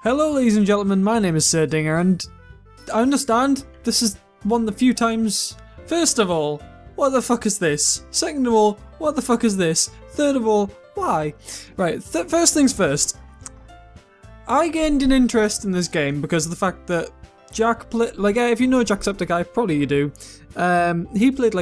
Hello ladies and gentlemen, my name is Sir Dinga, and I understand this is one of the few times. First of all, what the fuck is this? Second of all, what the fuck is this? Third of all, why? Right, first things first. I gained an interest in this game because of the fact that Jack played, if you know Jacksepticeye, probably you do. He played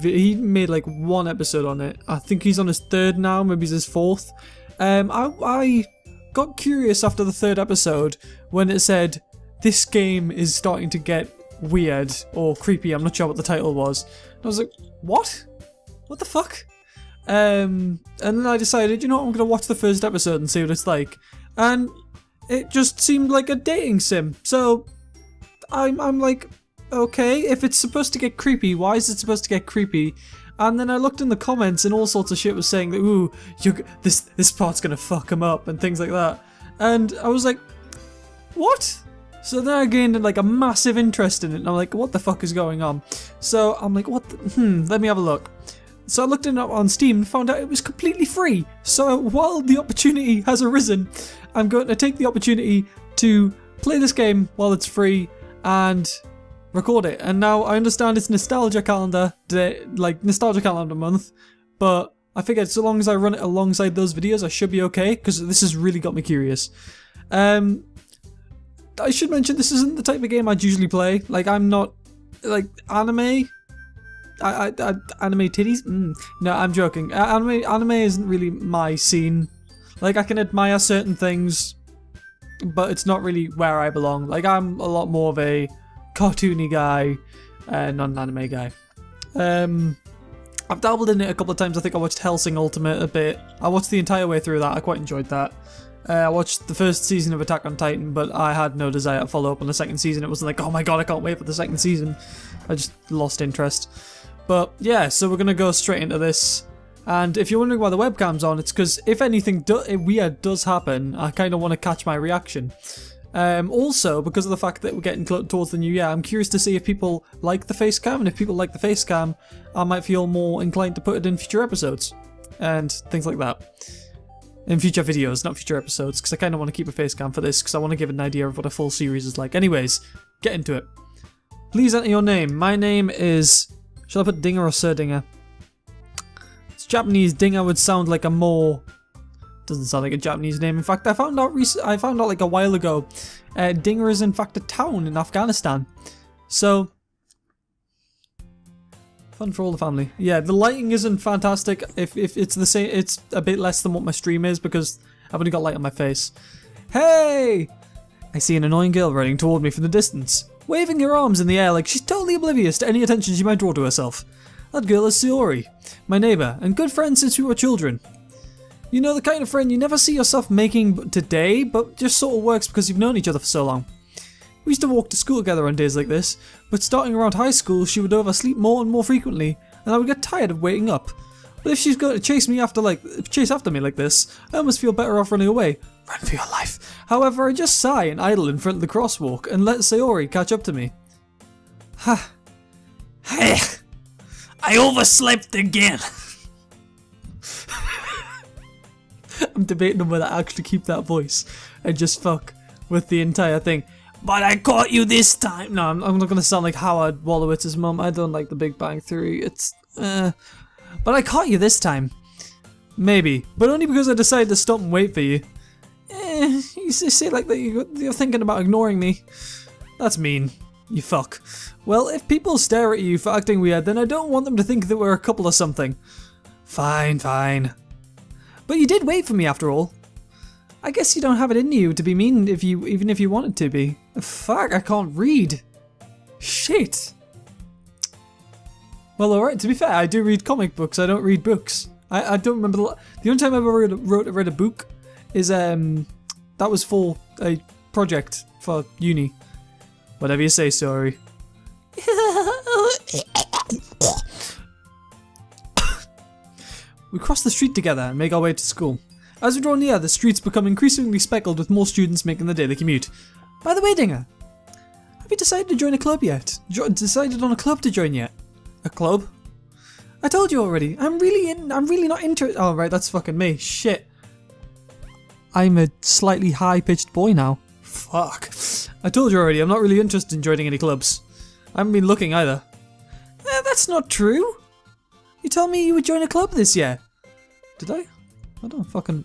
he made like one episode on it. I think he's on his third now, maybe he's his fourth. I got curious after the third episode when it said this game is starting to get weird or creepy. I'm not sure what the title was. And I was like, what? What the fuck? And then I decided, you know what, I'm gonna watch the first episode and see what it's like. And it just seemed like a dating sim. So I'm like, okay, if it's supposed to get creepy, why is it supposed to get creepy? And then I looked in the comments and all sorts of shit was saying that, ooh, this part's gonna fuck him up and things like that. And I was like, what? So then I gained like a massive interest in it and I'm like, what the fuck is going on? So I'm like, let me have a look. So I looked it up on Steam and found out it was completely free. So while the opportunity has arisen, I'm going to take the opportunity to play this game while it's free and record it. And now I understand it's nostalgia calendar day, like nostalgia calendar month, but I figured so long as I run it alongside those videos I should be okay, because this has really got me curious. I should mention this isn't the type of game I'd usually play. Like, I'm not like anime titties? No, I'm joking. Anime isn't really my scene. Like, I can admire certain things, but it's not really where I belong. Like, I'm a lot more of a cartoony guy, not an anime guy. I've dabbled in it a couple of times. I think I watched Hellsing Ultimate a bit. I watched the entire way through that. I quite enjoyed that. I watched the first season of Attack on Titan, but I had no desire to follow up on the second season. It wasn't like, oh my god, I can't wait for the second season. I just lost interest. But yeah, so we're going to go straight into this. And if you're wondering why the webcam's on, it's because if anything weird does happen, I kind of want to catch my reaction. Also, because of the fact that we're getting towards the new year, I'm curious to see if people like the Facecam, and if people like the Facecam, I might feel more inclined to put it in future episodes, and things like that. In future videos, not future episodes, because I kind of want to keep a Facecam for this, because I want to give an idea of what a full series is like. Anyways, get into it. Please enter your name. My name is... Shall I put Dinga or Sir Dinga? It's Japanese. Dinga would sound like a more... Doesn't sound like a Japanese name. In fact, I found out like a while ago, Dinga is in fact a town in Afghanistan. So, fun for all the family. Yeah, the lighting isn't fantastic. If it's the same, it's a bit less than what my stream is because I've only got light on my face. Hey! I see an annoying girl running toward me from the distance, waving her arms in the air like she's totally oblivious to any attention she might draw to herself. That girl is Saori, my neighbour and good friend since we were children. You know, the kind of friend you never see yourself making today, but just sort of works because you've known each other for so long. We used to walk to school together on days like this, but starting around high school she would oversleep more and more frequently, and I would get tired of waking up. But if she's going to chase after me like this, I almost feel better off running away. Run for your life. However, I just sigh and idle in front of the crosswalk and let Saori catch up to me. Ha. Hey, I overslept again. I'm debating on whether I actually keep that voice and just fuck with the entire thing. But I caught you this time. No, I'm not going to sound like Howard Wolowitz's mum. I don't like The Big Bang Theory. It's, but I caught you this time. Maybe. But only because I decided to stop and wait for you. You say like that you're thinking about ignoring me. That's mean. You fuck. Well, if people stare at you for acting weird, then I don't want them to think that we're a couple or something. Fine, fine. But you did wait for me after all. I guess you don't have it in you to be mean even if you wanted to be. Fuck, I can't read. Shit. Well, alright, to be fair, I do read comic books, I don't read books. I don't remember the only time I ever read a book is that was for a project for uni. Whatever you say, sorry. We cross the street together and make our way to school. As we draw near, the streets become increasingly speckled with more students making the daily commute. By the way, Dinga, have you decided to join a club yet? Decided on a club to join yet? A club? I told you already. I'm really not interested. Oh right, that's fucking me. Shit. I'm a slightly high-pitched boy now. Fuck. I told you already, I'm not really interested in joining any clubs. I haven't been looking either. That's not true. You told me you would join a club this year. Did I? I don't fucking...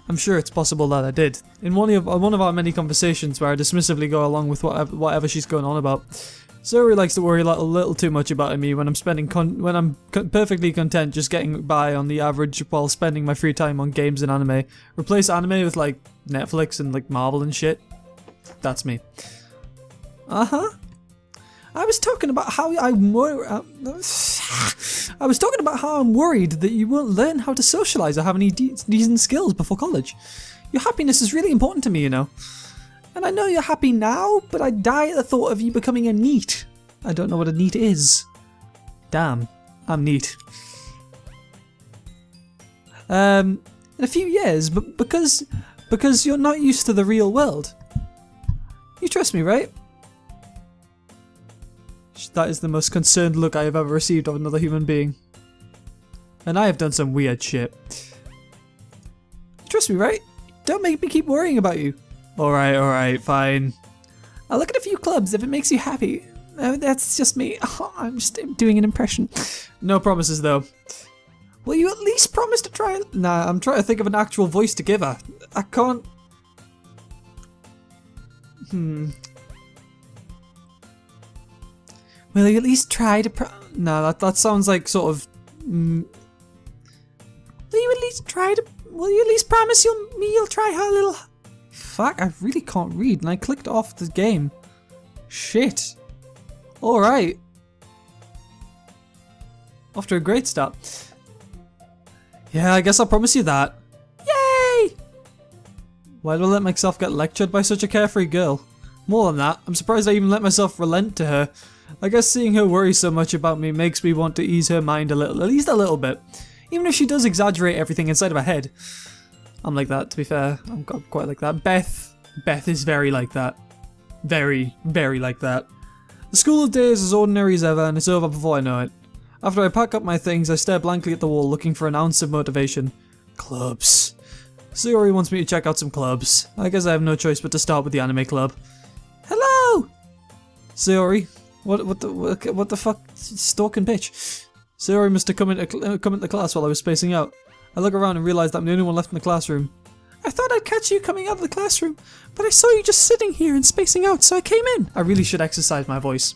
I'm sure it's possible that I did. In one of our many conversations where I dismissively go along with whatever she's going on about. Zoe likes to worry a little too much about me when I'm perfectly content just getting by on the average while spending my free time on games and anime. Replace anime with like Netflix and like Marvel and shit. That's me. Uh-huh. I was talking about how I'm worried that you won't learn how to socialize or have any decent skills before college. Your happiness is really important to me, you know. And I know you're happy now, but I die at the thought of you becoming a NEET. I don't know what a NEET is. Damn, I'm neat. In a few years, but because you're not used to the real world. You trust me, right? That is the most concerned look I have ever received of another human being. And I have done some weird shit. Trust me, right? Don't make me keep worrying about you. Alright, fine. I'll look at a few clubs if it makes you happy. That's just me. I'm just doing an impression. No promises, though. Will you at least promise to try? Nah, I'm trying to think of an actual voice to give her. I can't... Will you at least try to No, that sounds like sort of... Will you at least try to... Will you at least promise you'll try her little... Fuck, I really can't read and I clicked off the game. Shit. Alright. Off to a great start. Yeah, I guess I'll promise you that. Yay! Why did I let myself get lectured by such a carefree girl? More than that, I'm surprised I even let myself relent to her. I guess seeing her worry so much about me makes me want to ease her mind a little, at least a little bit. Even if she does exaggerate everything inside of her head. I'm like that, to be fair. I'm quite like that. Beth is very like that. Very, very like that. The school of day is as ordinary as ever, and it's over before I know it. After I pack up my things, I stare blankly at the wall, looking for an ounce of motivation. Clubs. Sayori wants me to check out some clubs. I guess I have no choice but to start with the anime club. Hello! Sayori? What the fuck? Stalking bitch. Sayori must have come into class while I was spacing out. I look around and realise that I'm the only one left in the classroom. I thought I'd catch you coming out of the classroom, but I saw you just sitting here and spacing out, so I came in. I really should exercise my voice.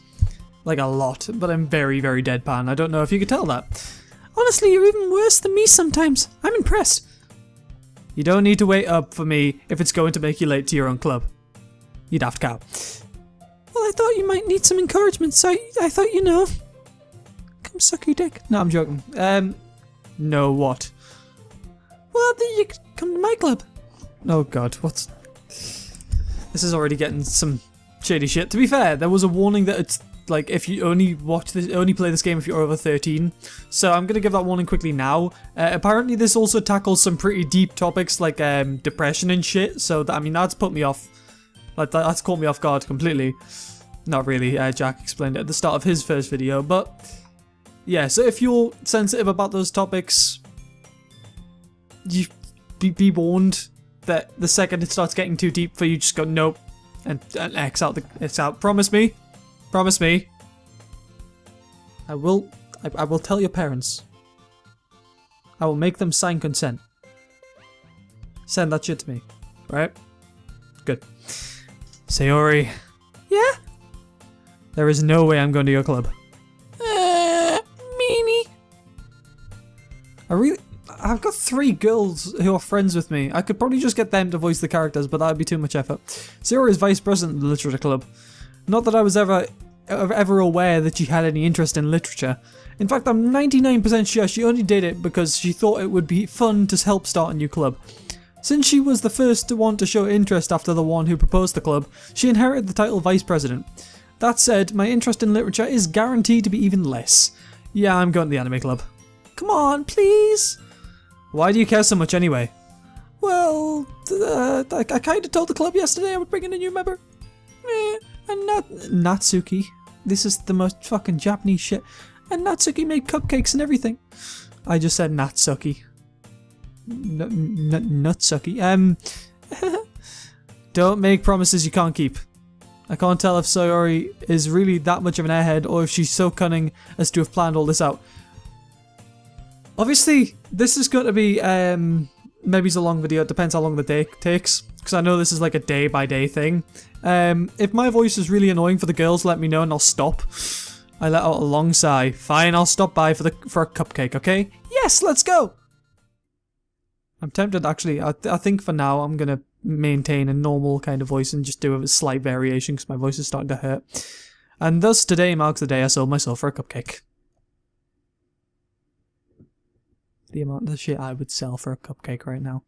Like a lot, but I'm very, very deadpan. I don't know if you could tell that. Honestly, you're even worse than me sometimes. I'm impressed. You don't need to wait up for me if it's going to make you late to your own club. You daft cow. Well, I thought you might need some encouragement, so I thought, you know... Come suck your dick. No, I'm joking. No, what? Well, then you could come to my club. Oh god, what's... This is already getting some shady shit. To be fair, there was a warning that it's like if you only play this game if you're over 13. So I'm gonna give that warning quickly now. Apparently this also tackles some pretty deep topics like depression and shit. So that, I mean, that's put me off. Like that's caught me off guard completely. Not really. Jack explained it at the start of his first video, but yeah. So if you're sensitive about those topics, you be warned that the second it starts getting too deep for you, just go nope and X out it's out. Promise me. Promise me. I will tell your parents. I will make them sign consent. Send that shit to me. Right? Good. Sayori. Yeah? There is no way I'm going to your club. Meanie. I've got 3 girls who are friends with me. I could probably just get them to voice the characters, but that would be too much effort. Sayori is vice president of the literature club. Not that I was ever aware that she had any interest in literature. In fact, I'm 99% sure she only did it because she thought it would be fun to help start a new club. Since she was the first one to show interest after the one who proposed the club, she inherited the title vice president. That said, my interest in literature is guaranteed to be even less. Yeah, I'm going to the anime club. Come on, please. Why do you care so much anyway? Well, I kind of told the club yesterday I would bring in a new member. And Natsuki. This is the most fucking Japanese shit. And Natsuki made cupcakes and everything. I just said Natsuki. nutsucky. Don't make promises you can't keep. I can't tell if Sayori is really that much of an airhead or if she's so cunning as to have planned all this out. Obviously, this is going to be, maybe it's a long video, it depends how long the day takes, because I know this is like a day-by-day thing. If my voice is really annoying for the girls, let me know and I'll stop. I let out a long sigh. Fine, I'll stop by for a cupcake, okay? Yes, let's go! I'm tempted, actually, I think for now I'm going to maintain a normal kind of voice and just do a slight variation because my voice is starting to hurt. And thus today marks the day I sold myself for a cupcake. The amount of shit I would sell for a cupcake right now.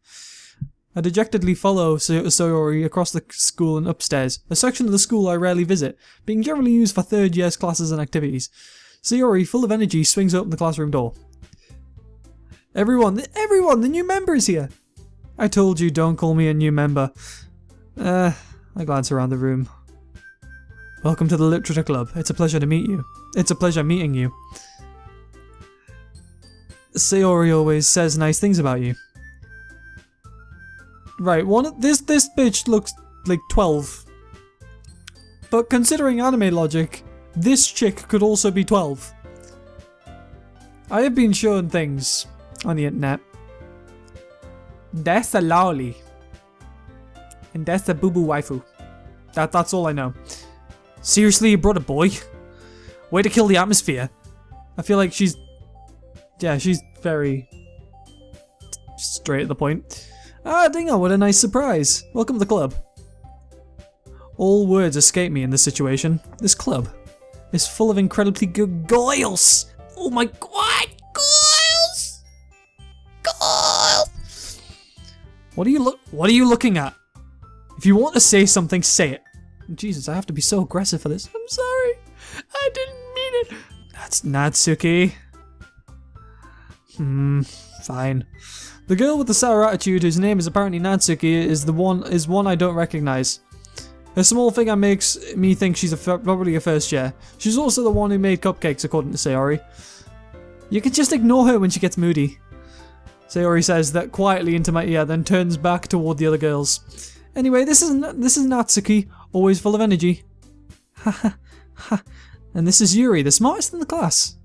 I dejectedly follow Sayori across the school and upstairs, a section of the school I rarely visit, being generally used for third year's classes and activities. Sayori, full of energy, swings open the classroom door. Everyone, the new member is here! I told you, don't call me a new member. I glance around the room. Welcome to the Literature Club. It's a pleasure to meet you. It's a pleasure meeting you. Sayori always says nice things about you. Right, this bitch looks like 12. But considering anime logic, this chick could also be 12. I have been shown things on the internet. That's a loli. And that's a boo-boo waifu. That's all I know. Seriously, you brought a boy? Way to kill the atmosphere. I feel like she's... Yeah, she's very... straight at the point. Ah, Dinga, what a nice surprise. Welcome to the club. All words escape me in this situation. This club is full of incredibly good girls. Oh my god, girls! Girls! What are you looking at? If you want to say something, say it. Jesus, I have to be so aggressive for this. I'm sorry. I didn't mean it. That's Natsuki. Fine. The girl with the sour attitude, whose name is apparently Natsuki, is one I don't recognize. Her small figure makes me think she's probably a first year. She's also the one who made cupcakes, according to Sayori. You can just ignore her when she gets moody. Sayori says that quietly into my ear, then turns back toward the other girls. Anyway, this is Natsuki, always full of energy. Ha ha ha. And this is Yuri, the smartest in the class.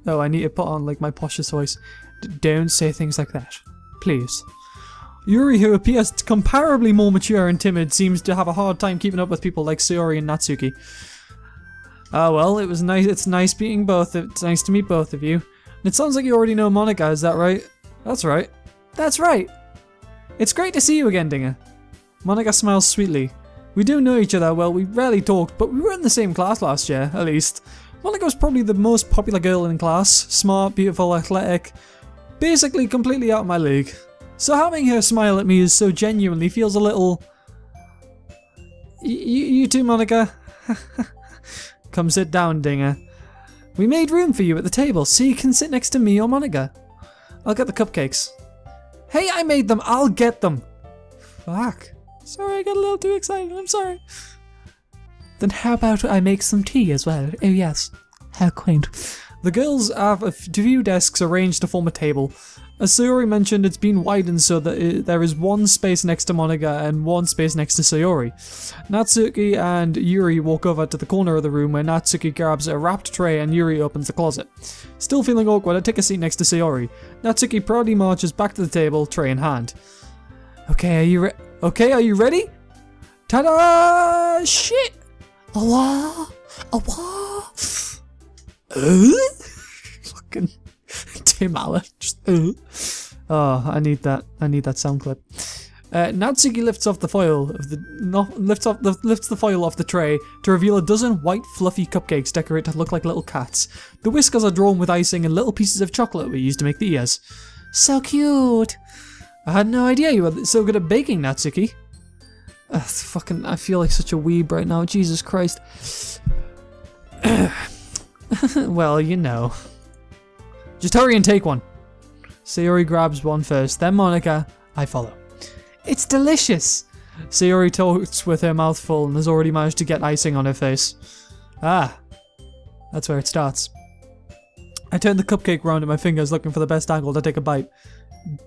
Oh, I need to put on like my poshest voice. Don't say things like that, please. Yuri, who appears comparably more mature and timid, seems to have a hard time keeping up with people like Sayori and Natsuki. Ah, well, it was nice. It's nice meeting both. It's nice to meet both of you. And it sounds like you already know Monica. Is that right? That's right. That's right. It's great to see you again, Dinga. Monica smiles sweetly. We do know each other well. We rarely talked, but we were in the same class last year, at least. Monica was probably the most popular girl in class. Smart, beautiful, athletic. Basically completely out of my league. So having her smile at me is so genuinely feels a little... You too, Monica? Come sit down, Dinga. We made room for you at the table, so you can sit next to me or Monica. I'll get the cupcakes. Hey, I made them! I'll get them! Fuck. Sorry, I got a little too excited. I'm sorry. Then how about I make some tea as well? Oh yes. How quaint. The girls have a few desks arranged to form a table. As Sayori mentioned, it's been widened so that there is one space next to Monica and one space next to Sayori. Natsuki and Yuri walk over to the corner of the room where Natsuki grabs a wrapped tray and Yuri opens the closet. Still feeling awkward, I take a seat next to Sayori. Natsuki proudly marches back to the table, tray in hand. Okay, are you ready? Ta-da! Shit! Awa! Awa! Fucking Tim Allen. Just, Oh, I need that sound clip. Natsuki lifts the foil off the tray to reveal a dozen white fluffy cupcakes decorated to look like little cats. The whiskers are drawn with icing and little pieces of chocolate were used to make the ears. So cute! I had no idea you were so good at baking, Natsuki. Fucking, I feel like such a weeb right now. Jesus Christ. Well, you know. Just hurry and take one. Sayori grabs one first, then Monica. I follow. It's delicious! Sayori talks with her mouth full and has already managed to get icing on her face. Ah, that's where it starts. I turn the cupcake round in my fingers looking for the best angle to take a bite.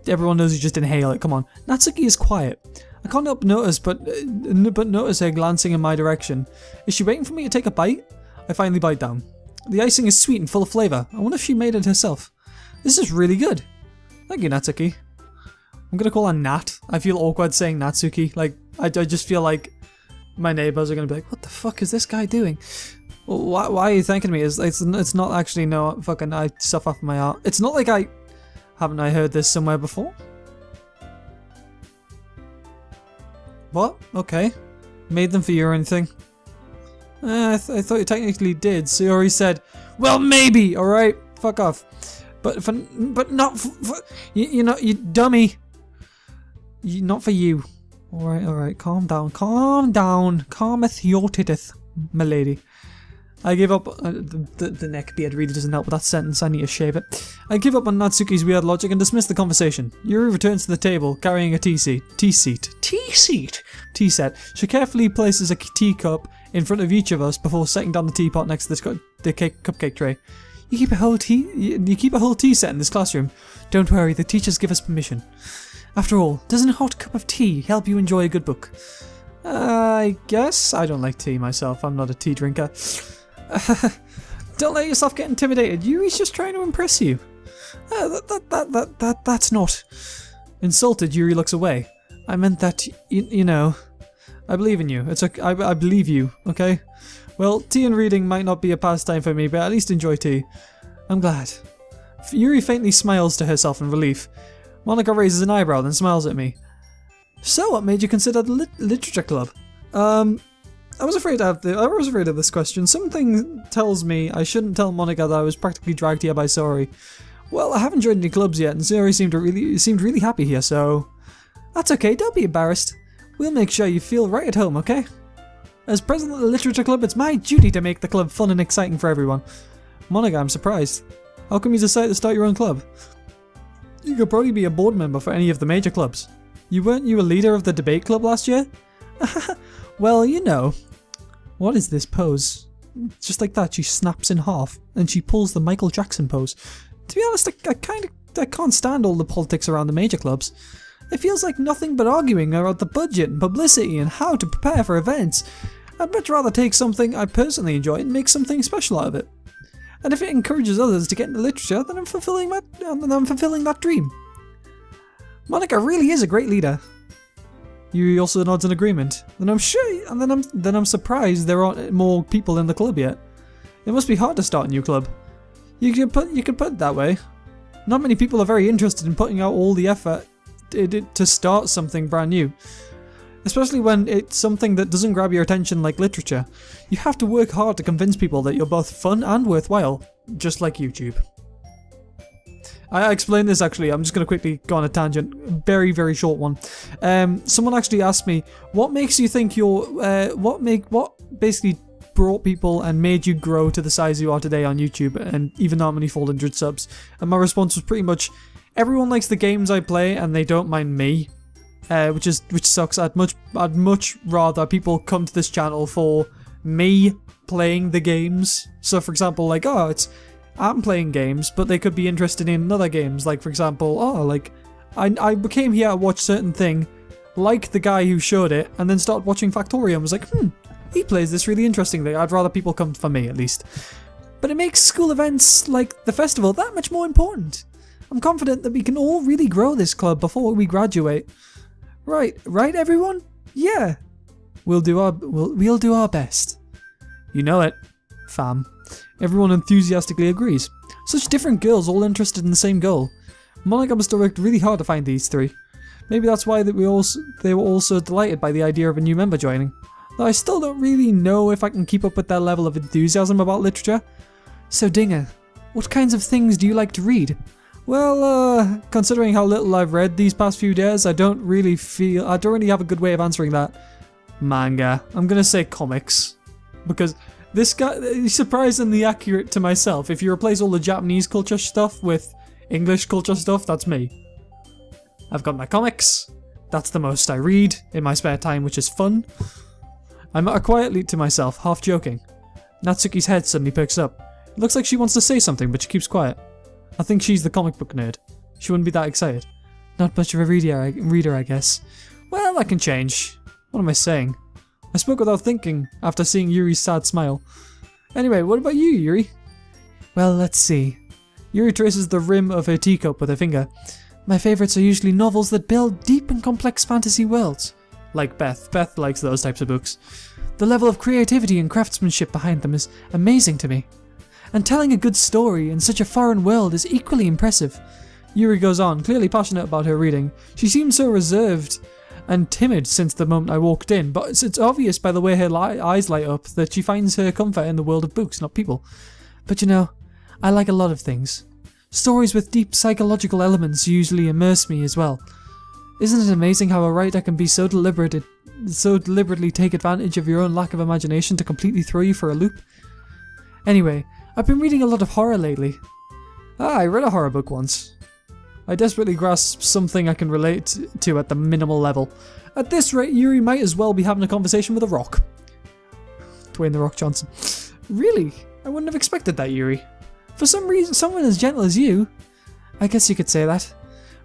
everyone knows you just inhale it. Come on. Natsuki is quiet. I can't help notice, but notice her glancing in my direction. Is she waiting for me to take a bite? I finally bite down. The icing is sweet and full of flavour. I wonder if she made it herself. This is really good. Thank you, Natsuki. I'm gonna call her Nat. I feel awkward saying Natsuki. Like, I just feel like my neighbours are gonna be like, what the fuck is this guy doing? Well, why are you thanking me? It's not actually, no, fucking, I stuff off my art. It's not like haven't I heard this somewhere before? What? Okay. Made them for you or anything? I thought you technically did. Sayori said, well, maybe, alright? Fuck off. But not for you know, you dummy. Not for you. Alright, calm down. Calmeth your titteth, my lady. I give up. The neck beard really doesn't help with that sentence. I need to shave it. I give up on Natsuki's weird logic and dismiss the conversation. Yuri returns to the table, carrying a tea set. She carefully places a teacup in front of each of us before setting down the teapot next to the cupcake tray. You keep a whole tea set in this classroom. Don't worry, the teachers give us permission. After all, doesn't a hot cup of tea help you enjoy a good book? I guess. I don't like tea myself. I'm not a tea drinker. Don't let yourself get intimidated. Yuri's just trying to impress you. That's not. Insulted, Yuri looks away. I meant that, you know. I believe in you. It's okay. I believe you, okay? Well, tea and reading might not be a pastime for me, but at least enjoy tea. I'm glad. Yuri faintly smiles to herself in relief. Monika raises an eyebrow, then smiles at me. So, what made you consider the literature club? I was afraid of this question. Something tells me I shouldn't tell Monika that I was practically dragged here by Sayori. Well, I haven't joined any clubs yet, and Sayori seemed really happy here, so that's okay. Don't be embarrassed. We'll make sure you feel right at home, okay? As president of the literature club, it's my duty to make the club fun and exciting for everyone. Monika, I'm surprised. How come you decided to start your own club? You could probably be a board member for any of the major clubs. Weren't you a leader of the debate club last year? Well, you know. What is this pose? Just like that, she snaps in half, and she pulls the Michael Jackson pose. To be honest, I can't stand all the politics around the major clubs. It feels like nothing but arguing about the budget and publicity and how to prepare for events. I'd much rather take something I personally enjoy and make something special out of it. And if it encourages others to get into literature, then I'm fulfilling that dream. Monika really is a great leader. Yuri also nods in agreement. Then I'm surprised there aren't more people in the club yet. It must be hard to start a new club. You could put it that way. Not many people are very interested in putting out all the effort to start something brand new. Especially when it's something that doesn't grab your attention like literature. You have to work hard to convince people that you're both fun and worthwhile, just like YouTube. I explained this actually, I'm just going to quickly go on a tangent, very, very short one. Someone actually asked me, what makes you think what basically brought people and made you grow to the size you are today on YouTube and even that many 400 subs? And my response was pretty much, everyone likes the games I play and they don't mind me. Which sucks. I'd much rather people come to this channel for me playing the games. So for example, like, I'm playing games, but they could be interested in other games. Like for example, I came here to watch certain thing, like the guy who showed it, and then started watching Factorio and was like, he plays this really interestingly. I'd rather people come for me at least. But it makes school events like the festival that much more important. I'm confident that we can all really grow this club before we graduate. Right, everyone? Yeah. We'll do our best. You know it, fam. Everyone enthusiastically agrees. Such different girls all interested in the same goal. Monika must have worked really hard to find these three. Maybe that's why they were all so delighted by the idea of a new member joining. Though I still don't really know if I can keep up with their level of enthusiasm about literature. So Dinga, what kinds of things do you like to read? Well, considering how little I've read these past few days, I don't really have a good way of answering that. Manga. I'm gonna say comics. Because this guy is surprisingly accurate to myself. If you replace all the Japanese culture stuff with English culture stuff, that's me. I've got my comics. That's the most I read in my spare time, which is fun. I mutter quietly to myself, half joking. Natsuki's head suddenly perks up. It looks like she wants to say something, but she keeps quiet. I think she's the comic book nerd. She wouldn't be that excited. Not much of a reader, I guess. Well, that can change. What am I saying? I spoke without thinking after seeing Yuri's sad smile. Anyway, what about you, Yuri? Well, let's see. Yuri traces the rim of her teacup with her finger. My favourites are usually novels that build deep and complex fantasy worlds. Like Beth. Beth likes those types of books. The level of creativity and craftsmanship behind them is amazing to me. And telling a good story in such a foreign world is equally impressive. Yuri goes on, clearly passionate about her reading. She seems so reserved and timid since the moment I walked in, but it's obvious by the way her eyes light up that she finds her comfort in the world of books, not people. But you know, I like a lot of things. Stories with deep psychological elements usually immerse me as well. Isn't it amazing how a writer can be so deliberately take advantage of your own lack of imagination to completely throw you for a loop? Anyway, I've been reading a lot of horror lately. I read a horror book once. I desperately grasp something I can relate to at the minimal level. At this rate, Yuri might as well be having a conversation with a rock. Dwayne The Rock Johnson. Really? I wouldn't have expected that, Yuri. For some reason, someone as gentle as you. I guess you could say that.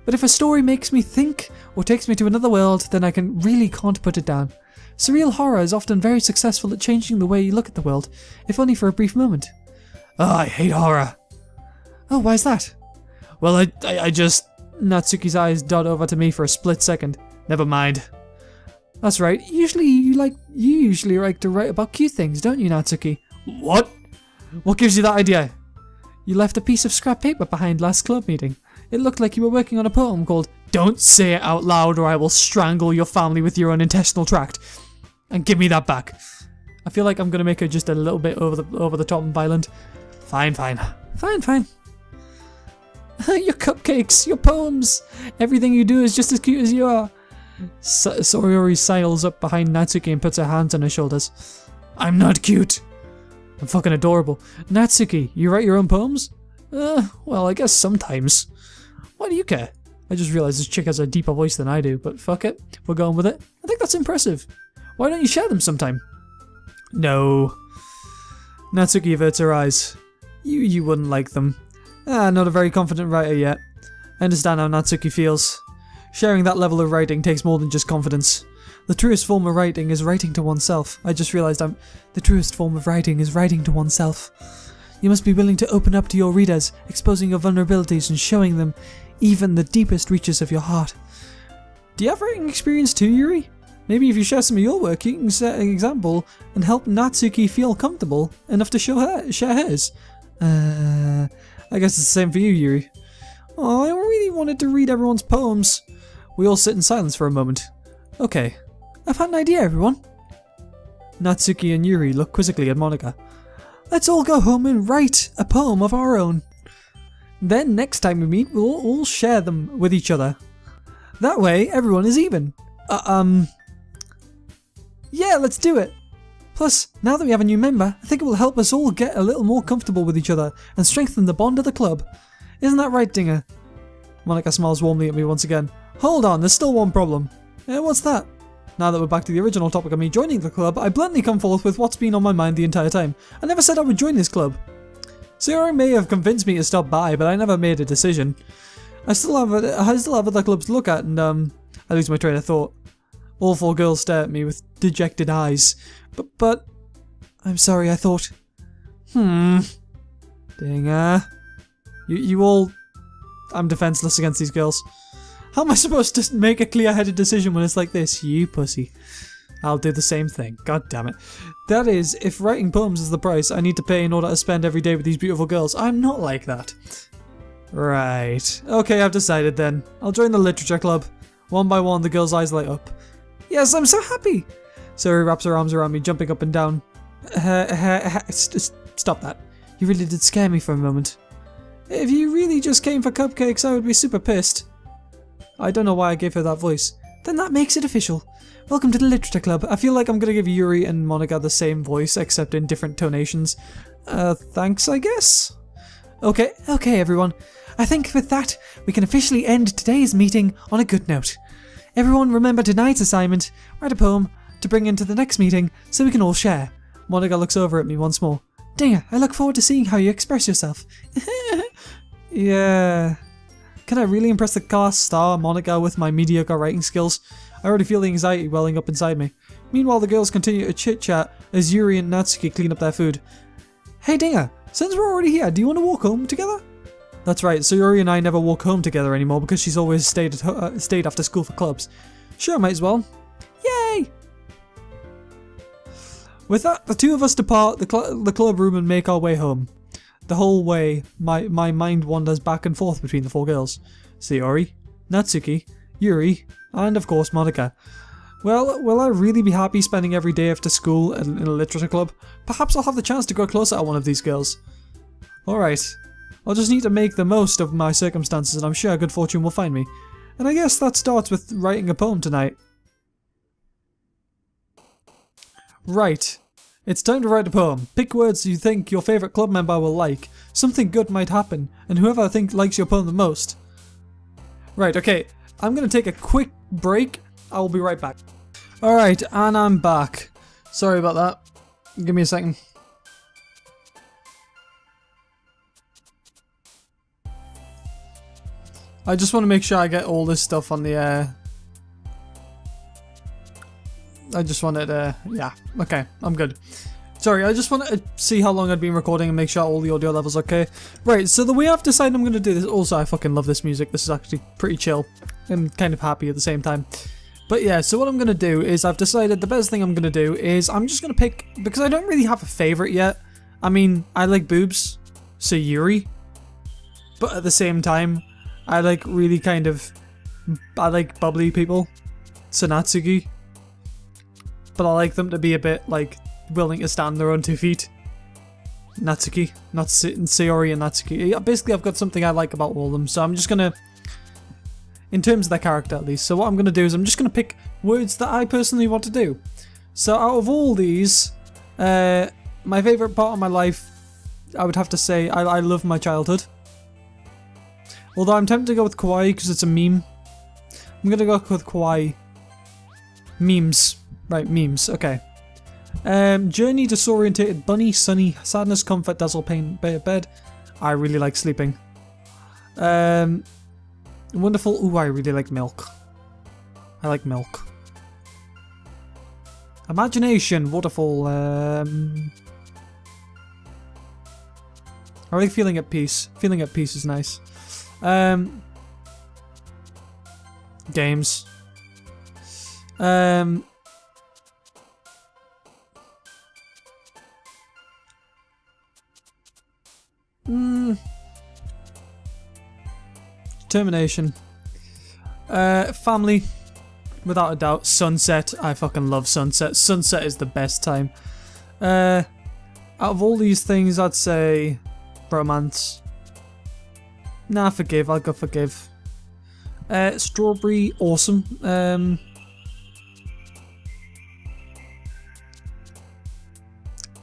But if a story makes me think or takes me to another world, then I really can't put it down. Surreal horror is often very successful at changing the way you look at the world, if only for a brief moment. Oh, I hate horror. Oh, why is that? Well, I just... Natsuki's eyes dot over to me for a split second. Never mind. That's right. You usually like to write about cute things, don't you, Natsuki? What? What gives you that idea? You left a piece of scrap paper behind last club meeting. It looked like you were working on a poem called Don't Say It Out Loud or I Will Strangle Your Family with Your Own Intestinal Tract. And give me that back. I feel like I'm going to make her just a little bit over the top and violent. Fine. Your cupcakes, your poems, everything you do is just as cute as you are. Sayori sidles up behind Natsuki and puts her hands on her shoulders. I'm not cute. I'm fucking adorable. Natsuki, you write your own poems? Well, I guess sometimes. Why do you care? I just realised this chick has a deeper voice than I do, but fuck it. We're going with it. I think that's impressive. Why don't you share them sometime? No. Natsuki averts her eyes. You wouldn't like them. Not a very confident writer yet. I understand how Natsuki feels. Sharing that level of writing takes more than just confidence. The truest form of writing is writing to oneself. I just realised the truest form of writing is writing to oneself. You must be willing to open up to your readers, exposing your vulnerabilities and showing them even the deepest reaches of your heart. Do you have writing experience too, Yuri? Maybe if you share some of your work, you can set an example and help Natsuki feel comfortable enough to share hers. I guess it's the same for you, Yuri. Oh, I really wanted to read everyone's poems. We all sit in silence for a moment. Okay, I've had an idea, everyone. Natsuki and Yuri look quizzically at Monika. Let's all go home and write a poem of our own. Then next time we meet, we'll all share them with each other. That way, everyone is even. Yeah, let's do it. Plus, now that we have a new member, I think it will help us all get a little more comfortable with each other and strengthen the bond of the club. Isn't that right, Dinga? Monika smiles warmly at me once again. Hold on, there's still one problem. What's that? Now that we're back to the original topic of me joining the club, I bluntly come forth with what's been on my mind the entire time. I never said I would join this club. Sayori may have convinced me to stop by, but I never made a decision. I still have other clubs to look at, and I lose my train of thought. All four girls stare at me with dejected eyes. But I'm sorry, I thought. Dinga. You all... I'm defenseless against these girls. How am I supposed to make a clear-headed decision when it's like this? You pussy. I'll do the same thing. God damn it. That is, if writing poems is the price I need to pay in order to spend every day with these beautiful girls, I'm not like that. Right. Okay, I've decided then. I'll join the literature club. One by one, the girls' eyes light up. Yes, I'm so happy! Sayori wraps her arms around me, jumping up and down. Stop that. You really did scare me for a moment. If you really just came for cupcakes, I would be super pissed. I don't know why I gave her that voice. Then that makes it official. Welcome to the Literature Club. I feel like I'm gonna give Yuri and Monika the same voice, except in different tonations. Thanks, I guess? Okay, everyone. I think with that, we can officially end today's meeting on a good note. Everyone remember tonight's assignment, write a poem to bring into the next meeting so we can all share. Monika looks over at me once more. Dinga, I look forward to seeing how you express yourself. Yeah. Can I really impress the class star Monica with my mediocre writing skills? I already feel the anxiety welling up inside me. Meanwhile, the girls continue to chit-chat as Yuri and Natsuki clean up their food. Hey Dinga, since we're already here, do you want to walk home together? That's right, so Yuri and I never walk home together anymore because she's always stayed after school for clubs. Sure, might as well. Yay! With that, the two of us depart the club room and make our way home. The whole way, my mind wanders back and forth between the four girls. Sayori, Natsuki, Yuri, and of course Monica. Well, will I really be happy spending every day after school in a literature club? Perhaps I'll have the chance to grow closer to one of these girls. Alright, I'll just need to make the most of my circumstances and I'm sure good fortune will find me. And I guess that starts with writing a poem tonight. Right. It's time to write a poem. Pick words you think your favourite club member will like. Something good might happen, and whoever likes your poem the most. Right, okay. I'm going to take a quick break. I will be right back. Alright, and I'm back. Sorry about that. Give me a second. I just want to make sure I get all this stuff on the air. I just wanted yeah, okay, I'm good. Sorry, I just wanted to see how long I'd been recording and make sure all the audio levels are okay. Right, so the way I've decided I'm going to do this, also I fucking love this music, this is actually pretty chill and kind of happy at the same time. But yeah, so what I'm going to do is I've decided the best thing I'm going to do is I'm just going to pick, because I don't really have a favourite yet. I mean, I like boobs, so Yuri, but at the same time, I like really kind of, I like bubbly people, so Natsuki. But I like them to be a bit, like, willing to stand on their own 2 feet. Natsuki. Not Sayori and Natsuki. Yeah, basically, I've got something I like about all of them, so I'm just gonna... In terms of their character, at least. So what I'm gonna do is I'm just gonna pick words that I personally want to do. So out of all these, my favourite part of my life, I would have to say, I love my childhood. Although I'm tempted to go with kawaii because it's a meme. I'm gonna go with kawaii. Memes. Right, memes, okay. Journey, disorientated, bunny, sunny, sadness, comfort, dazzle, pain, bed. I really like sleeping. Wonderful, ooh, I really like milk. I like milk. Imagination, waterfall, I like feeling at peace. Feeling at peace is nice. Games. Determination. Family. Without a doubt. Sunset. I fucking love sunset. Sunset is the best time. Out of all these things, I'd say romance. Nah, forgive. I'll go forgive. Strawberry. Awesome.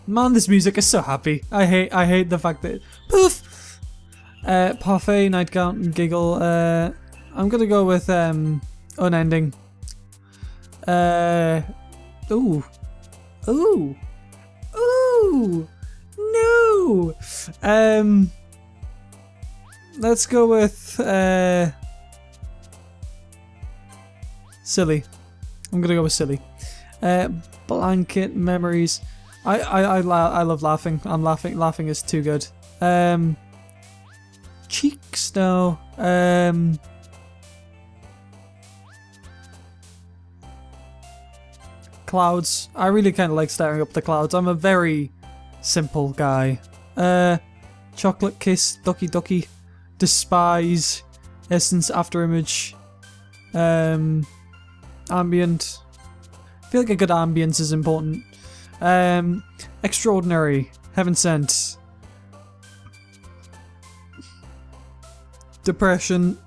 Man, this music is so happy. I hate the fact that poof. Parfait, nightgown, giggle. I'm gonna go with unending. Ooh, ooh, ooh. No. Let's go with silly. I'm gonna go with silly. Blanket memories. I love laughing. Laughing is too good. Cheeks, no. Clouds. I really kind of like staring up the clouds. I'm a very simple guy. Chocolate kiss, Doki Doki. Despise. Essence, after image. Ambient. I feel like a good ambience is important. Extraordinary. Heaven sent. Depression.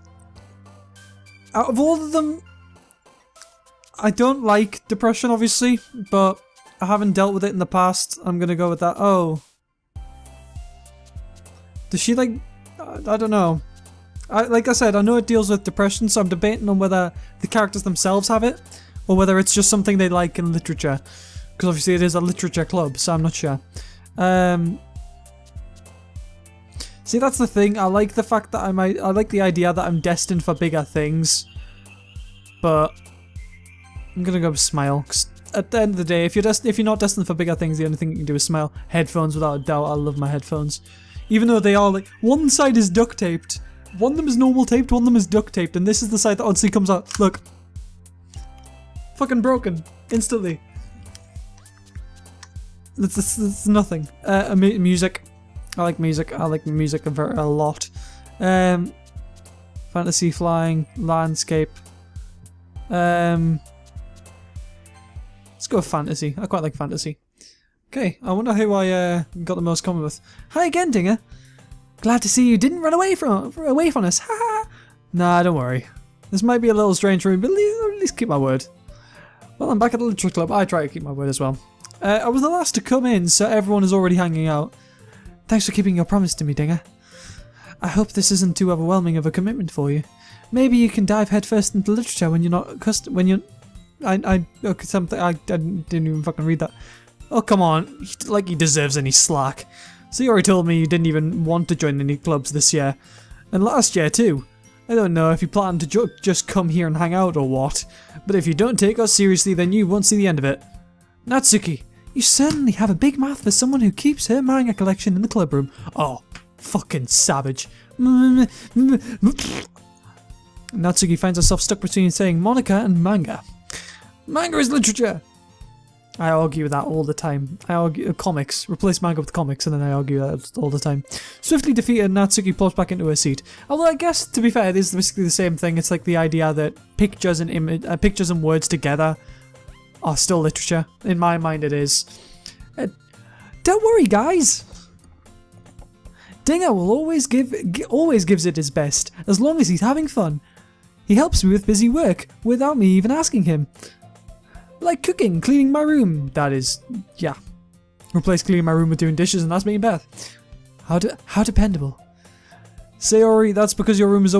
Out of all of them, I don't like depression, obviously, but I haven't dealt with it in the past. I'm gonna go with that. Oh. Does she like... I don't know. Like I said, I know it deals with depression, so I'm debating on whether the characters themselves have it, or whether it's just something they like in literature. Because obviously it is a literature club, so I'm not sure. See, that's the thing. I like the fact that I like the idea that I'm destined for bigger things. But I'm gonna go with smile. 'Cause at the end of the day, if you're not destined for bigger things, the only thing you can do is smile. Headphones, without a doubt. I love my headphones. Even though they are like, one side is duct taped. One of them is normal taped, one of them is duct taped. And this is the side that honestly comes out. Look. Fucking broken. Instantly. It's nothing. Music. I like music. I like music a lot. Fantasy, flying, landscape. Let's go with fantasy. I quite like fantasy. Okay, I wonder who I got the most common with. Hi again, Dinga. Glad to see you didn't run away from us. Ha! Nah, don't worry. This might be a little strange for me, but at least keep my word. Well, I'm back at the literature club. I try to keep my word as well. I was the last to come in, so everyone is already hanging out. Thanks for keeping your promise to me, Dinga. I hope this isn't too overwhelming of a commitment for you. Maybe you can dive headfirst into literature when you're not something. I didn't even fucking read that. Oh, come on. Like he deserves any slack. So you already told me you didn't even want to join any clubs this year. And last year too. I don't know if you plan to just come here and hang out or what. But if you don't take us seriously, then you won't see the end of it. Natsuki, you certainly have a big mouth for someone who keeps her manga collection in the club room. Oh, fucking savage. Natsuki finds herself stuck between saying Monica and manga. Manga is literature! I argue with that all the time. I argue comics. Replace manga with comics, and then I argue that all the time. Swiftly defeated, Natsuki plops back into her seat. Although I guess, to be fair, this is basically the same thing. It's like the idea that pictures and words together are still literature. In my mind, it is. Don't worry, guys. Dinga will always gives it his best, as long as he's having fun. He helps me with busy work without me even asking him. Like cooking, cleaning my room. That is, yeah. Replace cleaning my room with doing dishes, and that's me and Beth. How dependable. Sayori, that's because your room is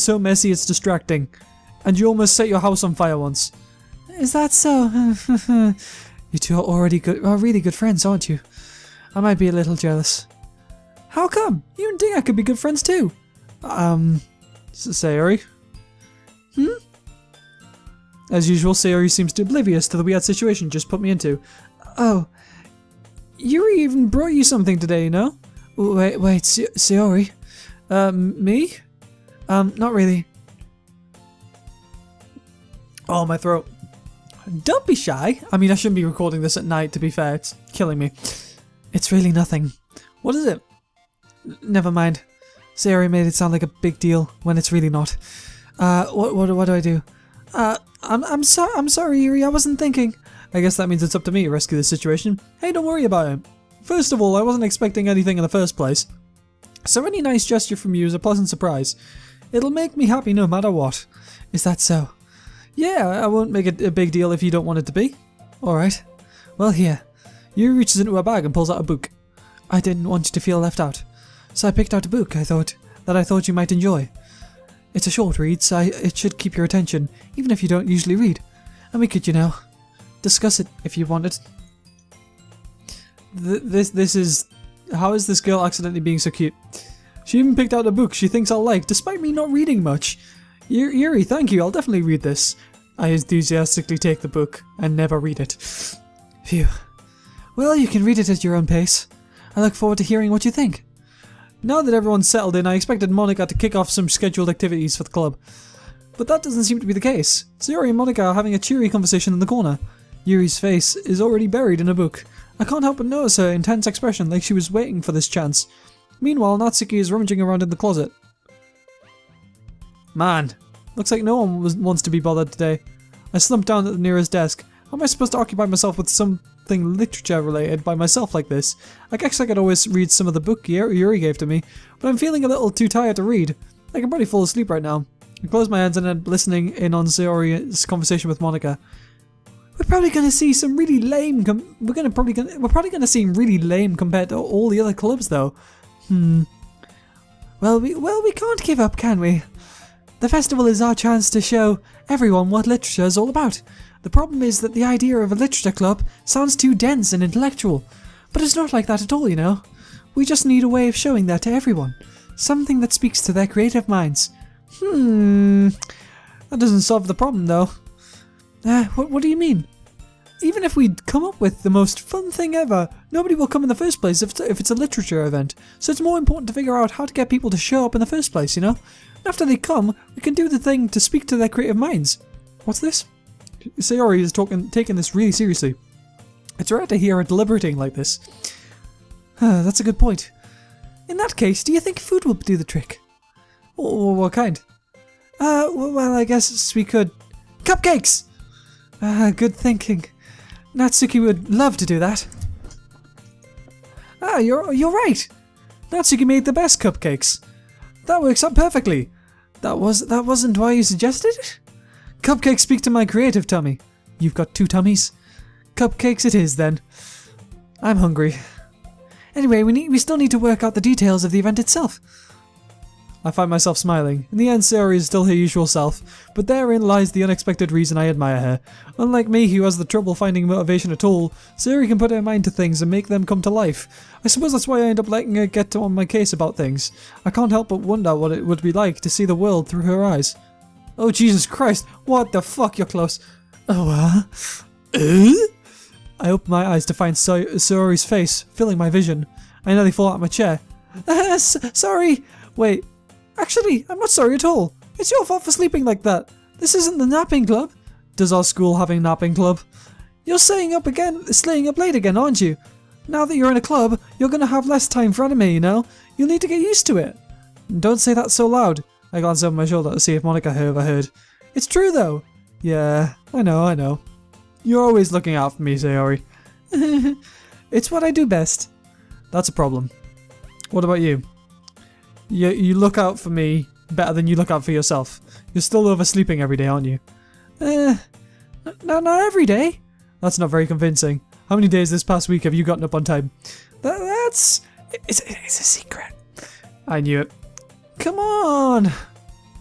so messy it's distracting, and you almost set your house on fire once. Is that so? You two are really good friends, aren't you? I might be a little jealous. How come? You and Dinga could be good friends too. Sayori. As usual, Sayori seems oblivious to the weird situation just put me into. Oh, Yuri even brought you something today, you know? Wait, Sayori? Me? Not really. Oh, my throat. Don't be shy. I mean, I shouldn't be recording this at night, to be fair. It's killing me. It's really nothing. What is it? Never mind. Sayori made it sound like a big deal when it's really not. What do I do? I'm sorry, Yuri, I wasn't thinking. I guess that means it's up to me to rescue this situation. Hey, don't worry about it. First of all, I wasn't expecting anything in the first place. So any nice gesture from you is a pleasant surprise. It'll make me happy no matter what. Is that so? Yeah, I won't make it a big deal if you don't want it to be. Alright. Well, here. Yuri reaches into her bag and pulls out a book. I didn't want you to feel left out. So I picked out a book I thought you might enjoy. It's a short read, so it should keep your attention, even if you don't usually read. And we could, discuss it if you wanted. This is... How is this girl accidentally being so cute? She even picked out a book she thinks I'll like, despite me not reading much. Yuri, thank you, I'll definitely read this. I enthusiastically take the book and never read it. Phew. Well, you can read it at your own pace. I look forward to hearing what you think. Now that everyone's settled in, I expected Monica to kick off some scheduled activities for the club. But that doesn't seem to be the case. Sayori and Monica are having a cheery conversation in the corner. Yuri's face is already buried in a book. I can't help but notice her intense expression, like she was waiting for this chance. Meanwhile, Natsuki is rummaging around in the closet. Man, looks like no one wants to be bothered today. I slumped down at the nearest desk. How am I supposed to occupy myself with something literature related by myself like this? I guess I could always read some of the book Yuri gave to me, but I'm feeling a little too tired to read. I can probably fall asleep right now. I close my eyes and I'm listening in on Sayori's conversation with Monica. We're probably gonna see some really lame. We're probably gonna seem really lame compared to all the other clubs, though. Well, we can't give up, can we? The festival is our chance to show everyone what literature is all about. The problem is that the idea of a literature club sounds too dense and intellectual. But it's not like that at all, We just need a way of showing that to everyone. Something that speaks to their creative minds. That doesn't solve the problem, though. What do you mean? Even if we come up with the most fun thing ever, nobody will come in the first place if it's a literature event. So it's more important to figure out how to get people to show up in the first place, you know? And after they come, we can do the thing to speak to their creative minds. What's this? Sayori is taking this really seriously. It's rare to hear her deliberating like this. That's a good point. In that case, do you think food will do the trick? What kind? Well, I guess we could... Cupcakes! Good thinking. Natsuki would love to do that. You're right. Natsuki made the best cupcakes. That works out perfectly. That wasn't why you suggested it? Cupcakes speak to my creative tummy. You've got two tummies. Cupcakes it is then. I'm hungry. Anyway, we still need to work out the details of the event itself. I find myself smiling. In the end, Sayori is still her usual self, but therein lies the unexpected reason I admire her. Unlike me, who has the trouble finding motivation at all, Sayori can put her mind to things and make them come to life. I suppose that's why I end up letting her get on my case about things. I can't help but wonder what it would be like to see the world through her eyes. Oh, Jesus Christ! What the fuck? You're close. Oh, I open my eyes to find Sayori's face, filling my vision. I nearly fall out of my chair. Sorry! Wait. Actually, I'm not sorry at all. It's your fault for sleeping like that. This isn't the napping club. Does our school have a napping club? You're staying up late again, aren't you? Now that you're in a club, you're gonna have less time for anime, you know? You'll need to get used to it. Don't say that so loud. I glance over my shoulder to see if Monica overheard. It's true though. Yeah, I know. You're always looking out for me, Sayori. It's what I do best. That's a problem. What about you? You look out for me better than you look out for yourself. You're still oversleeping every day, aren't you? Not every day. That's not very convincing. How many days this past week have you gotten up on time? It's a secret. I knew it. Come on.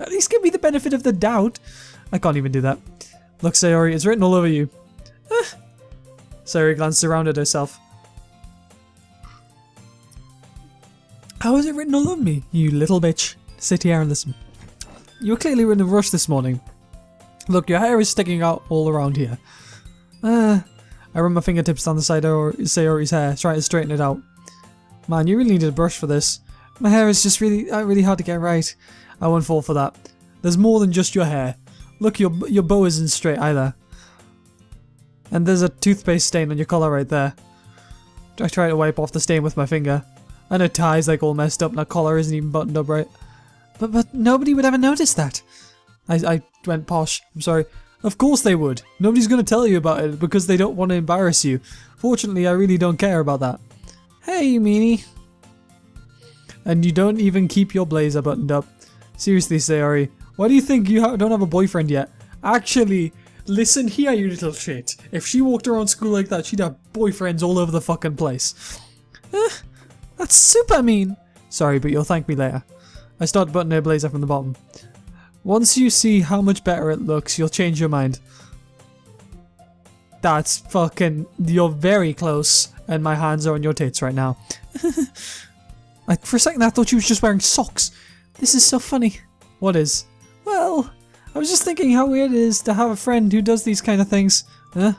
At least give me the benefit of the doubt. I can't even do that. Look, Sayori, it's written all over you. Sayori glanced around at herself. How is it written all over me, you little bitch? Sit here and listen. You were clearly in a rush this morning. Look, your hair is sticking out all around here. I run my fingertips down the side of Sayori's hair, trying to straighten it out. Man, you really need a brush for this. My hair is just really hard to get right. I won't fall for that. There's more than just your hair. Look, your bow isn't straight either. And there's a toothpaste stain on your collar right there. I try to wipe off the stain with my finger. And her tie's like all messed up and her collar isn't even buttoned up right. But nobody would ever notice that. I went posh. I'm sorry. Of course they would. Nobody's going to tell you about it because they don't want to embarrass you. Fortunately, I really don't care about that. Hey, you meanie. And you don't even keep your blazer buttoned up. Seriously, Sayori. Why do you think you don't have a boyfriend yet? Actually, listen here, you little shit. If she walked around school like that, she'd have boyfriends all over the fucking place. That's super mean. Sorry, but you'll thank me later. I start buttoning her blazer from the bottom. Once you see how much better it looks, you'll change your mind. That's fucking... You're very close, and my hands are on your tits right now. For a second I thought you was just wearing socks. This is so funny. What is? Well, I was just thinking how weird it is to have a friend who does these kind of things. Huh?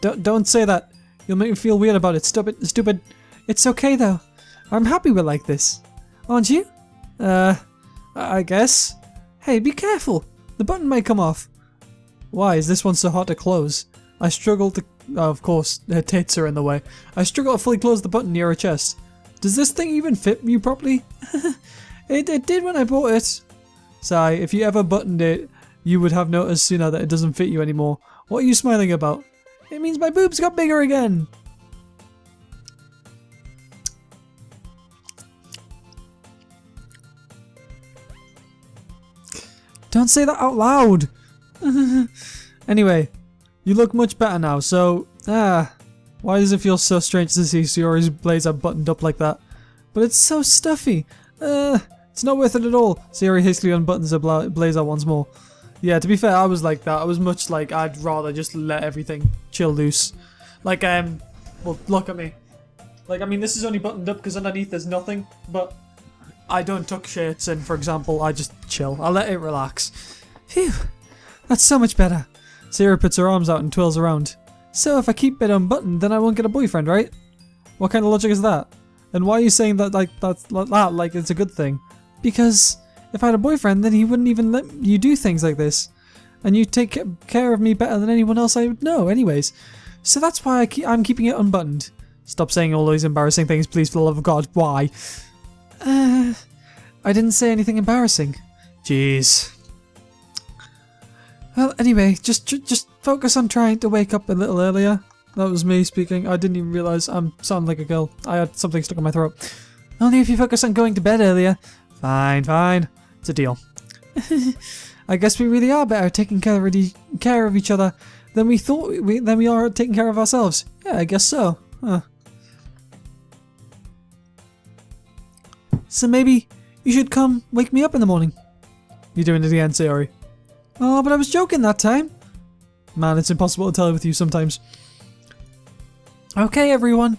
Don't say that. You'll make me feel weird about it. Stupid. It's okay though. I'm happy we're like this. Aren't you? I guess. Hey, be careful. The button might come off. Why is this one so hard to close? I struggle to... Oh, of course, her tits are in the way. I struggle to fully close the button near her chest. Does this thing even fit you properly? It did when I bought it. Sigh, if you ever buttoned it, you would have noticed sooner that it doesn't fit you anymore. What are you smiling about? It means my boobs got bigger again. Don't say that out loud. Anyway, you look much better now, so... why does it feel so strange to see Sayori's blazer buttoned up like that? But it's so stuffy. It's not worth it at all. Sayori hastily unbuttons her blazer once more. Yeah, to be fair, I was like that. I was much like I'd rather just let everything chill loose. Like, well, look at me. Like, I mean, this is only buttoned up because underneath there's nothing, but I don't tuck shirts in, for example. I just chill. I let it relax. Phew. That's so much better. Sayori puts her arms out and twirls around. So if I keep it unbuttoned, then I won't get a boyfriend, right? What kind of logic is that? And why are you saying that like it's a good thing? Because if I had a boyfriend, then he wouldn't even let you do things like this. And you take care of me better than anyone else I would know anyways. So that's why I'm keeping it unbuttoned. Stop saying all those embarrassing things, please, for the love of God. Why? I didn't say anything embarrassing. Jeez. Well, anyway, just focus on trying to wake up a little earlier. That was me speaking. I didn't even realise I'm sounding like a girl. I had something stuck in my throat. Only if you focus on going to bed earlier. Fine, fine. It's a deal. I guess we really are better taking care of each other than we are taking care of ourselves. Yeah, I guess so. Huh. So maybe you should come wake me up in the morning. You're doing it again, Sayori. Oh, but I was joking that time. Man, it's impossible to tell with you sometimes. Okay, everyone.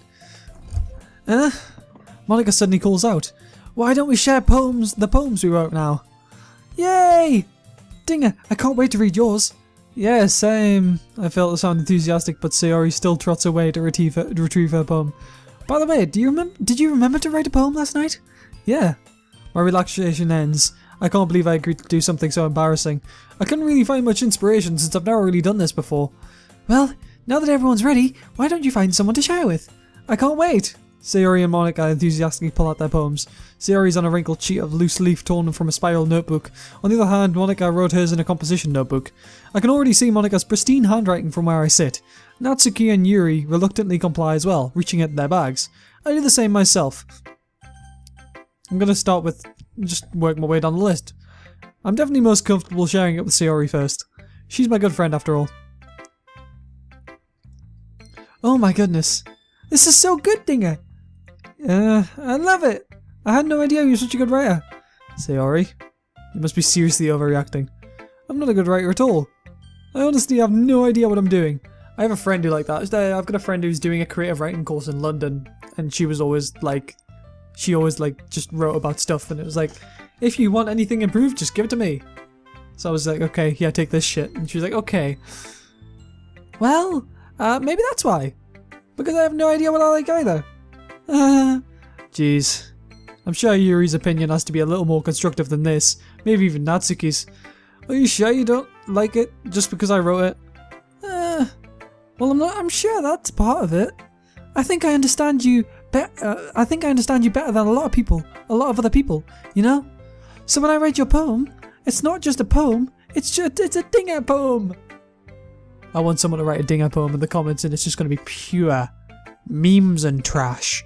Monica suddenly calls out. Why don't we share the poems we wrote now? Yay! Dinga, I can't wait to read yours. Yeah, same. I felt to sound enthusiastic, but Sayori still trots away to retrieve her poem. By the way, did you remember to write a poem last night? Yeah. My relaxation ends. I can't believe I agreed to do something so embarrassing. I couldn't really find much inspiration since I've never really done this before. Well, now that everyone's ready, why don't you find someone to share with? I can't wait. Sayori and Monica enthusiastically pull out their poems. Sayori's on a wrinkled sheet of loose leaf torn from a spiral notebook. On the other hand, Monica wrote hers in a composition notebook. I can already see Monica's pristine handwriting from where I sit. Natsuki and Yuri reluctantly comply as well, reaching at their bags. I do the same myself. I'm going to start with just work my way down the list. I'm definitely most comfortable sharing it with Sayori first. She's my good friend after all. Oh my goodness. This is so good, Dinga. I love it. I had no idea you were such a good writer. Sayori, you must be seriously overreacting. I'm not a good writer at all. I honestly have no idea what I'm doing. I have a friend who like that. I've got a friend who's doing a creative writing course in London, and she always just wrote about stuff, and it was like, if you want anything improved, just give it to me. So I was like, okay, yeah, take this shit. And she was like, okay. Well, maybe that's why. Because I have no idea what I like either. Jeez. I'm sure Yuri's opinion has to be a little more constructive than this. Maybe even Natsuki's. Are you sure you don't like it just because I wrote it? Well, I'm sure that's part of it. I think I understand you better than a lot of other people, you know? So when I read your poem, it's not just a poem, it's a Dinga poem. I want someone to write a Dinga poem in the comments, and it's just going to be pure memes and trash.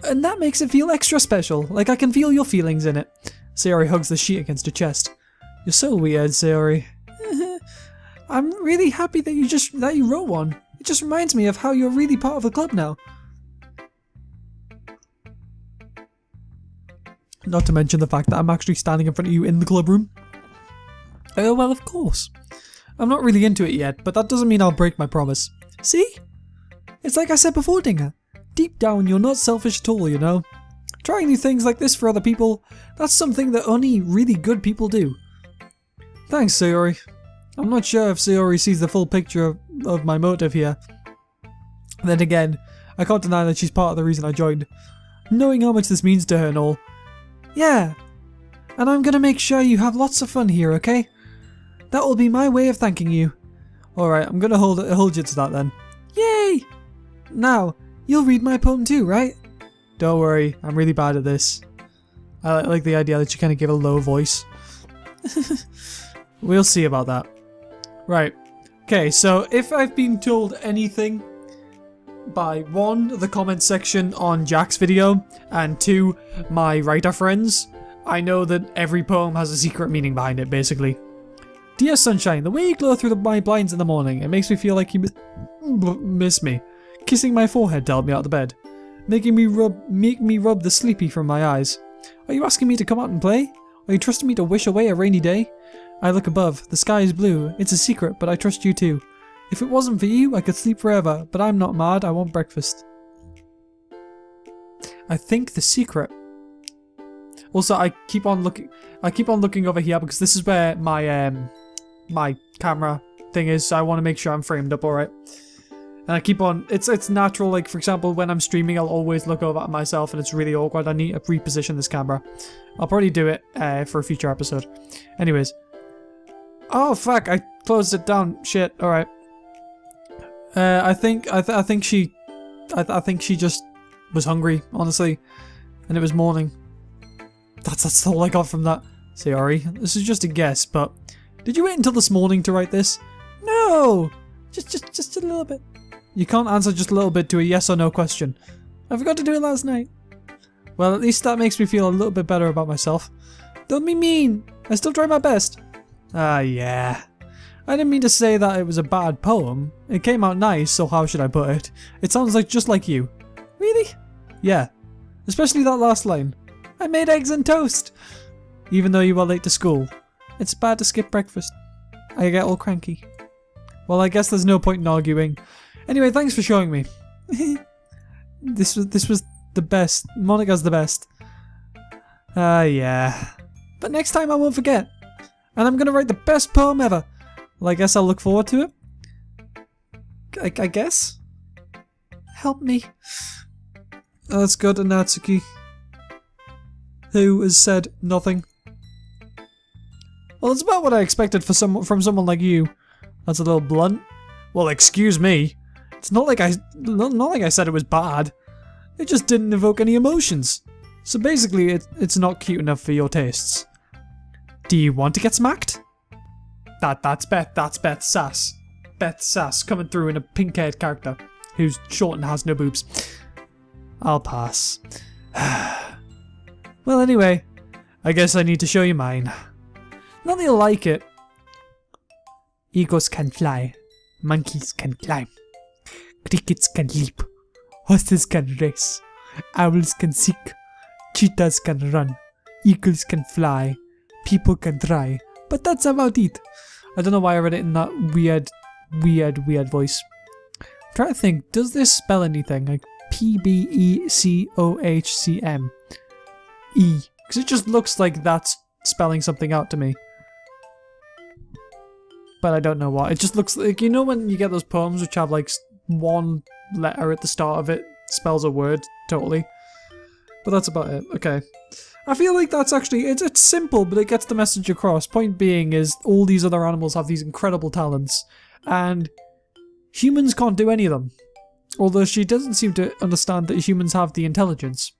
And that makes it feel extra special, like I can feel your feelings in it. Sayori hugs the sheet against her chest. You're so weird, Sayori. I'm really happy that you wrote one. It just reminds me of how you're really part of the club now. Not to mention the fact that I'm actually standing in front of you in the club room. Oh, well, of course. I'm not really into it yet, but that doesn't mean I'll break my promise. See? It's like I said before, Dinga. Deep down, you're not selfish at all, you know? Trying new things like this for other people, that's something that only really good people do. Thanks, Sayori. I'm not sure if Sayori sees the full picture of my motive here. Then again, I can't deny that she's part of the reason I joined. Knowing how much this means to her and all. Yeah. And I'm gonna make sure you have lots of fun here, okay? That will be my way of thanking you. Alright, I'm gonna hold you to that then. Yay! Now, you'll read my poem too, right? Don't worry, I'm really bad at this. I like the idea that you kind of give a low voice. We'll see about that. Right. Okay, so if I've been told anything by 1, the comment section on Jack's video, and 2, my writer friends, I know that every poem has a secret meaning behind it, basically. Dear sunshine, the way you glow through my blinds in the morning, it makes me feel like you miss me. Kissing my forehead to help me out of bed. Make me rub the sleepy from my eyes. Are you asking me to come out and play? Are you trusting me to wish away a rainy day? I look above. The sky is blue. It's a secret, but I trust you too. If it wasn't for you, I could sleep forever, but I'm not mad. I want breakfast. I think the secret. Also, I keep on looking over here because this is where my my camera thing is, so I want to make sure I'm framed up alright. And I keep on, it's natural, like for example, when I'm streaming, I'll always look over at myself and it's really awkward. I need to reposition this camera. I'll probably do it for a future episode. Anyways. Oh fuck, I closed it down. Shit, alright. I think she just was hungry, honestly. And it was morning. That's all I got from that. Sorry, this is just a guess, but did you wait until this morning to write this? No! Just a little bit. You can't answer just a little bit to a yes or no question. I forgot to do it last night. Well, at least that makes me feel a little bit better about myself. Don't be mean. I still try my best. Ah, yeah. I didn't mean to say that it was a bad poem. It came out nice, so how should I put it? It sounds like just like you. Really? Yeah. Especially that last line. I made eggs and toast. Even though you were late to school. It's bad to skip breakfast. I get all cranky. Well, I guess there's no point in arguing. Anyway, thanks for showing me. This was the best. Monica's the best. Yeah. But next time I won't forget. And I'm gonna write the best poem ever. Well, I guess I'll look forward to it. I guess? Help me. Oh, let's go to Natsuki. Who has said nothing. Well, it's about what I expected from someone like you. That's a little blunt. Well, excuse me. It's not like I said it was bad. It just didn't evoke any emotions. So basically, it's not cute enough for your tastes. Do you want to get smacked? That's Beth. That's Beth Sass. Beth Sass coming through in a pink-haired character who's short and has no boobs. I'll pass. Well, anyway, I guess I need to show you mine. Not that you'll like it. Eagles can fly. Monkeys can climb. Crickets can leap. Horses can race. Owls can seek. Cheetahs can run. Eagles can fly. People can try. But that's about it. I don't know why I read it in that weird voice. I'm trying to think, does this spell anything? Like P-B-E-C-O-H-C-M. E. Because it just looks like that's spelling something out to me. But I don't know what. It just looks like, you know when you get those poems which have like one letter at the start of it spells a word totally? But that's about it. Okay. I feel like that's actually, it's simple, but it gets the message across. Point being is all these other animals have these incredible talents, and humans can't do any of them. Although she doesn't seem to understand that humans have the intelligence.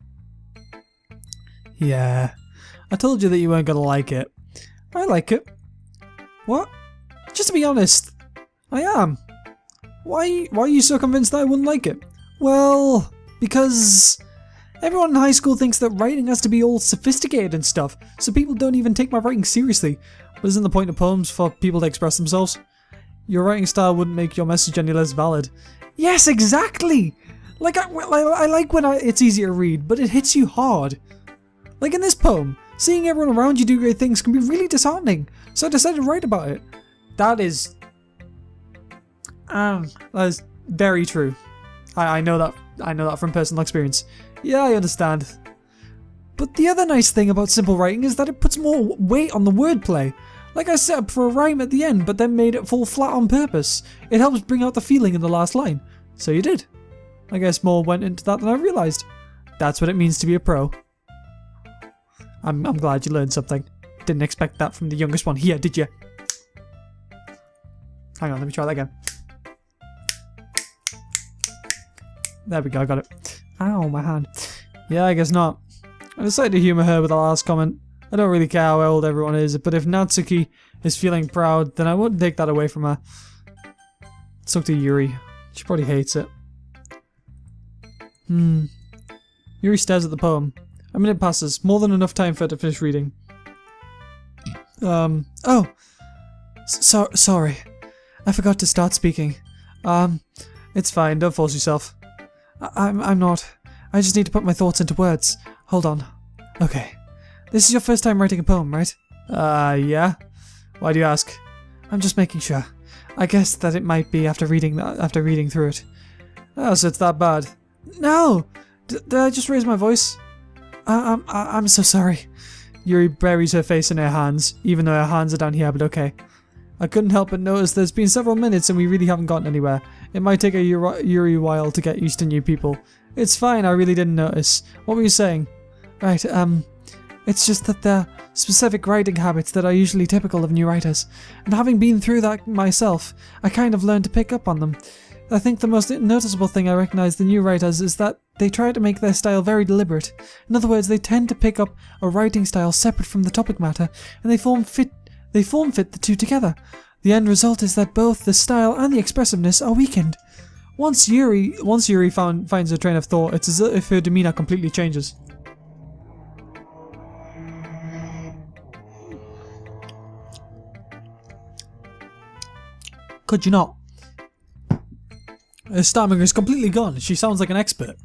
Yeah, I told you that you weren't gonna like it. I like it. What? Just to be honest, I am. Why are you so convinced that I wouldn't like it? Well, because everyone in high school thinks that writing has to be all sophisticated and stuff, so people don't even take my writing seriously. But isn't the point of poems for people to express themselves? Your writing style wouldn't make your message any less valid. Yes, exactly! Like, I like when it's easy to read, but it hits you hard. Like in this poem, seeing everyone around you do great things can be really disheartening, so I decided to write about it. That is very true. I know that from personal experience. Yeah, I understand. But the other nice thing about simple writing is that it puts more weight on the wordplay. Like I set up for a rhyme at the end, but then made it fall flat on purpose. It helps bring out the feeling in the last line. So you did. I guess more went into that than I realised. That's what it means to be a pro. I'm glad you learned something. Didn't expect that from the youngest one here, did you? Hang on, let me try that again. There we go, I got it. Ow, my hand. Yeah, I guess not. I decided to humour her with the last comment. I don't really care how old everyone is, but if Natsuki is feeling proud, then I won't take that away from her. Let's talk to Yuri. She probably hates it. Yuri stares at the poem. A minute passes, more than enough time for her to finish reading. Sorry. I forgot to start speaking. It's fine, don't force yourself. I'm not. I just need to put my thoughts into words. Hold on. Okay. This is your first time writing a poem, right? Yeah. Why do you ask? I'm just making sure. I guess that it might be after reading through it. Oh, so it's that bad. No! Did I just raise my voice? I'm so sorry. Yuri buries her face in her hands, even though her hands are down here, but okay. I couldn't help but notice there's been several minutes and we really haven't gotten anywhere. It might take a Yuri while to get used to new people. It's fine, I really didn't notice. What were you saying? Right, it's just that there are specific writing habits that are usually typical of new writers. And having been through that myself, I kind of learned to pick up on them. I think the most noticeable thing I recognize in new writers is that they try to make their style very deliberate. In other words, they tend to pick up a writing style separate from the topic matter, and they form fit the two together. The end result is that both the style and the expressiveness are weakened. Once Yuri finds a train of thought, it's as if her demeanor completely changes. Could you not? Her stamina is completely gone. She sounds like an expert.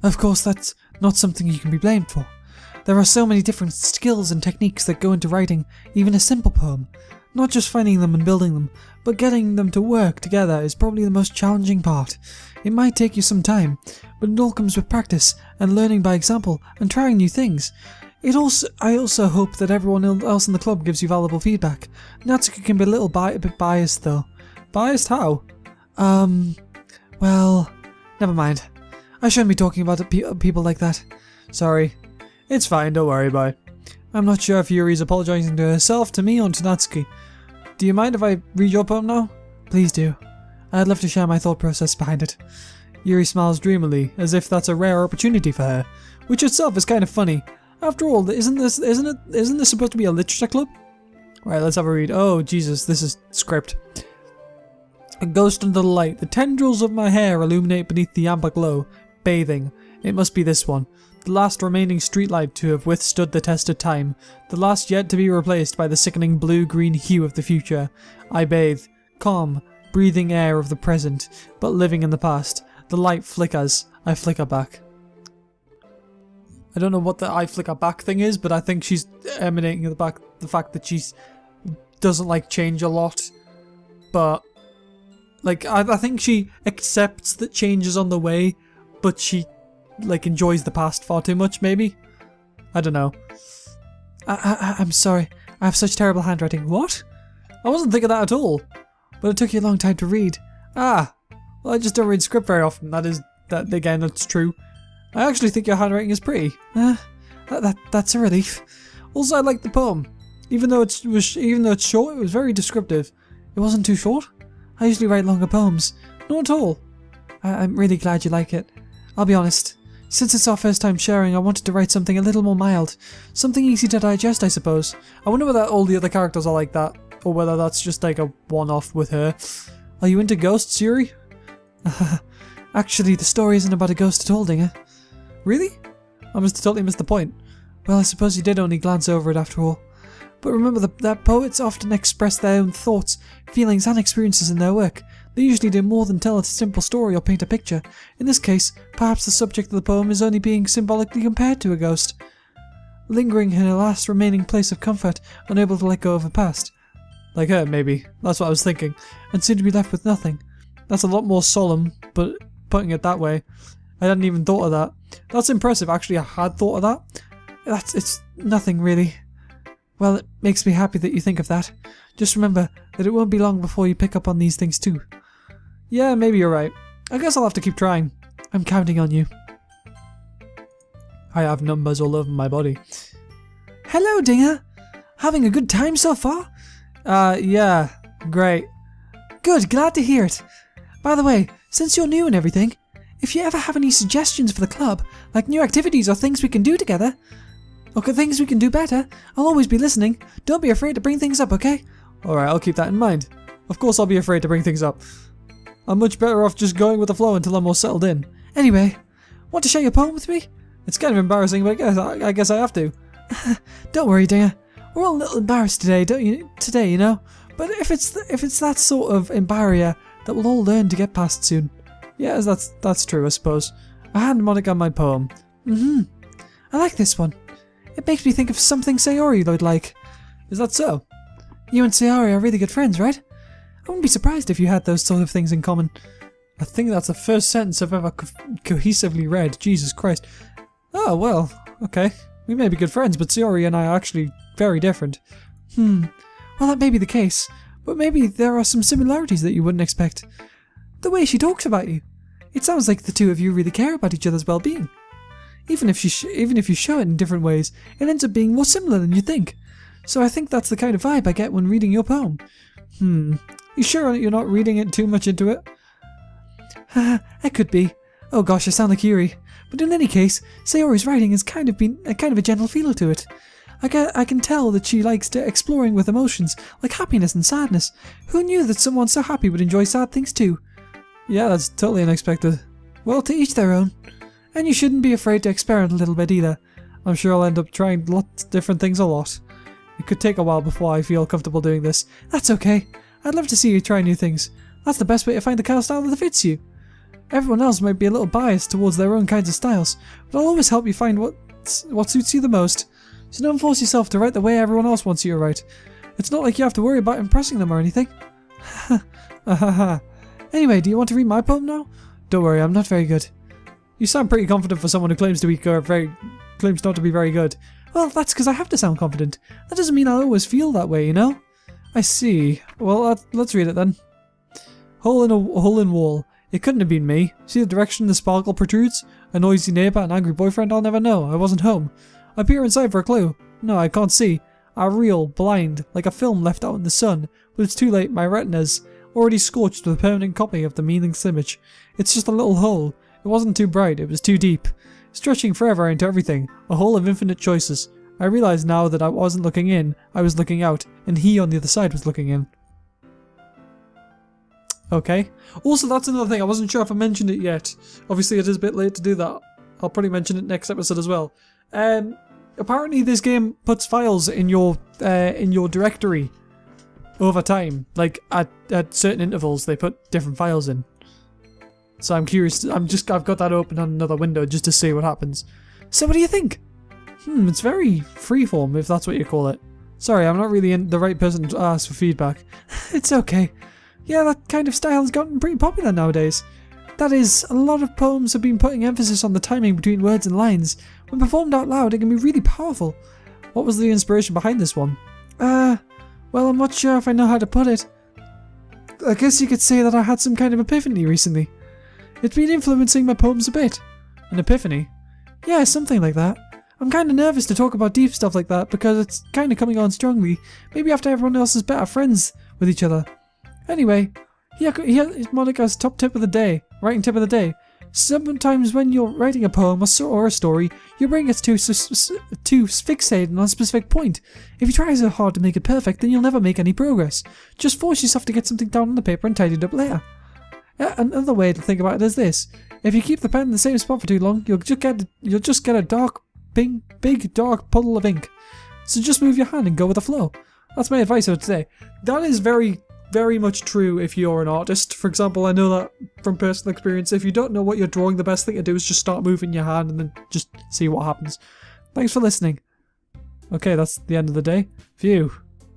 Of course, that's not something you can be blamed for. There are so many different skills and techniques that go into writing even a simple poem. Not just finding them and building them, but getting them to work together is probably the most challenging part. It might take you some time, but it all comes with practice and learning by example and trying new things. I also hope that everyone else in the club gives you valuable feedback. Natsuki can be a bit biased though. Biased how? Well, never mind. I shouldn't be talking about people like that. Sorry. It's fine, don't worry about it. I'm not sure if Yuri's apologizing to herself, to me, or to Natsuki. Do you mind if I read your poem now? Please do. I'd love to share my thought process behind it. Yuri smiles dreamily, as if that's a rare opportunity for her, which itself is kind of funny. After all, isn't this supposed to be a literature club? Right, let's have a read. Oh, Jesus, this is script. A ghost under the light. The tendrils of my hair illuminate beneath the amber glow. Bathing. It must be this one. The last remaining streetlight to have withstood the test of time. The last yet to be replaced by the sickening blue-green hue of the future. I bathe. Calm, breathing air of the present, but living in the past. The light flickers. I flicker back. I don't know what the I flicker back thing is, but I think she's emanating the fact that she doesn't like change a lot. But like I think she accepts that change is on the way, but she like enjoys the past far too much, maybe? I don't know. I'm sorry. I have such terrible handwriting. What? I wasn't thinking that at all. But it took you a long time to read. Ah. Well, I just don't read script very often. That's true. I actually think your handwriting is pretty. That's a relief. Also, I like the poem. Even though it's short, it was very descriptive. It wasn't too short. I usually write longer poems. Not at all. I'm really glad you like it. I'll be honest. Since it's our first time sharing, I wanted to write something a little more mild. Something easy to digest, I suppose. I wonder whether all the other characters are like that, or whether that's just like a one-off with her. Are you into ghosts, Yuri? Actually, the story isn't about a ghost at all, Dinga. Really? I must have totally missed the point. Well, I suppose you did only glance over it after all. But remember that poets often express their own thoughts, feelings and experiences in their work. They usually do more than tell a simple story or paint a picture. In this case, perhaps the subject of the poem is only being symbolically compared to a ghost. Lingering in her last remaining place of comfort, unable to let go of the past. Like her, maybe. That's what I was thinking. And soon to be left with nothing. That's a lot more solemn, but putting it that way. I hadn't even thought of that. That's impressive, actually. I had thought of that. It's nothing, really. Well, it makes me happy that you think of that. Just remember that it won't be long before you pick up on these things too. Yeah, maybe you're right. I guess I'll have to keep trying. I'm counting on you. I have numbers all over my body. Hello, Dinga. Having a good time so far? Yeah. Great. Good, glad to hear it. By the way, since you're new and everything, if you ever have any suggestions for the club, like new activities or things we can do together, or things we can do better, I'll always be listening. Don't be afraid to bring things up, okay? Alright, I'll keep that in mind. Of course I'll be afraid to bring things up. I'm much better off just going with the flow until I'm more settled in. Anyway, want to share your poem with me? It's kind of embarrassing, but I guess I have to. Don't worry, Dinga. We're all a little embarrassed today, you know? But if it's that sort of barrier that we'll all learn to get past soon. Yes, that's true, I suppose. A hand mnemonic on my poem. I like this one. It makes me think of something Sayori would like. Is that so? You and Sayori are really good friends, right? I wouldn't be surprised if you had those sort of things in common. I think that's the first sentence I've ever cohesively read. Jesus Christ. Oh, well, okay. We may be good friends, but Sayori and I are actually very different. Well, that may be the case, but maybe there are some similarities that you wouldn't expect. The way she talks about you. It sounds like the two of you really care about each other's well-being. Even if you show it in different ways, it ends up being more similar than you think. So I think that's the kind of vibe I get when reading your poem. You sure you're not reading it too much into it? It could be. Oh gosh, I sound like Yuri. But in any case, Sayori's writing has kind of a gentle feel to it. I can tell that she likes exploring with emotions, like happiness and sadness. Who knew that someone so happy would enjoy sad things too? Yeah, that's totally unexpected. Well, to each their own. And you shouldn't be afraid to experiment a little bit either. I'm sure I'll end up trying lots of different things a lot. It could take a while before I feel comfortable doing this. That's okay. I'd love to see you try new things. That's the best way to find the kind of style that fits you. Everyone else might be a little biased towards their own kinds of styles, but I'll always help you find what suits you the most. So don't force yourself to write the way everyone else wants you to write. It's not like you have to worry about impressing them or anything. Anyway, do you want to read my poem now? Don't worry, I'm not very good. You sound pretty confident for someone who claims not to be very good. Well, that's because I have to sound confident. That doesn't mean I'll always feel that way, you know? I see. Well, let's read it then. Hole in wall. It couldn't have been me. See the direction the sparkle protrudes? A noisy neighbour, an angry boyfriend, I'll never know. I wasn't home. I peer inside for a clue. No, I can't see. I'm real, blind, like a film left out in the sun. But it's too late, my retina's already scorched with a permanent copy of the meaningless image. It's just a little hole. It wasn't too bright, it was too deep. Stretching forever into everything. A hole of infinite choices. I realise now that I wasn't looking in, I was looking out, and he on the other side was looking in. Okay. Also, that's another thing. I wasn't sure if I mentioned it yet. Obviously, it is a bit late to do that. I'll probably mention it next episode as well. Apparently, this game puts files in your directory over time. Like at certain intervals, they put different files in. So I'm curious. I've got that open on another window just to see what happens. So, what do you think? It's very freeform, if that's what you call it. Sorry, I'm not really the right person to ask for feedback. It's okay. Yeah, that kind of style has gotten pretty popular nowadays. That is, a lot of poems have been putting emphasis on the timing between words and lines. When performed out loud, it can be really powerful. What was the inspiration behind this one? Well, I'm not sure if I know how to put it. I guess you could say that I had some kind of epiphany recently. It's been influencing my poems a bit. An epiphany? Yeah, something like that. I'm kind of nervous to talk about deep stuff like that because it's kind of coming on strongly. Maybe after everyone else is better friends with each other. Anyway, here's Monica's top tip of the day. Writing tip of the day. Sometimes when you're writing a poem or a story, your brain gets too fixated on a specific point. If you try so hard to make it perfect, then you'll never make any progress. Just force yourself to get something down on the paper and tidy it up later. Another way to think about it is this. If you keep the pen in the same spot for too long, you'll just get a dark, big dark puddle of ink. So just move your hand and go with the flow. That's my advice for today. That is very, very much true if you're an artist. For example, I know that from personal experience. If you don't know what you're drawing, the best thing to do is just start moving your hand and then just see what happens. Thanks for listening. Okay, that's the end of the day. Phew.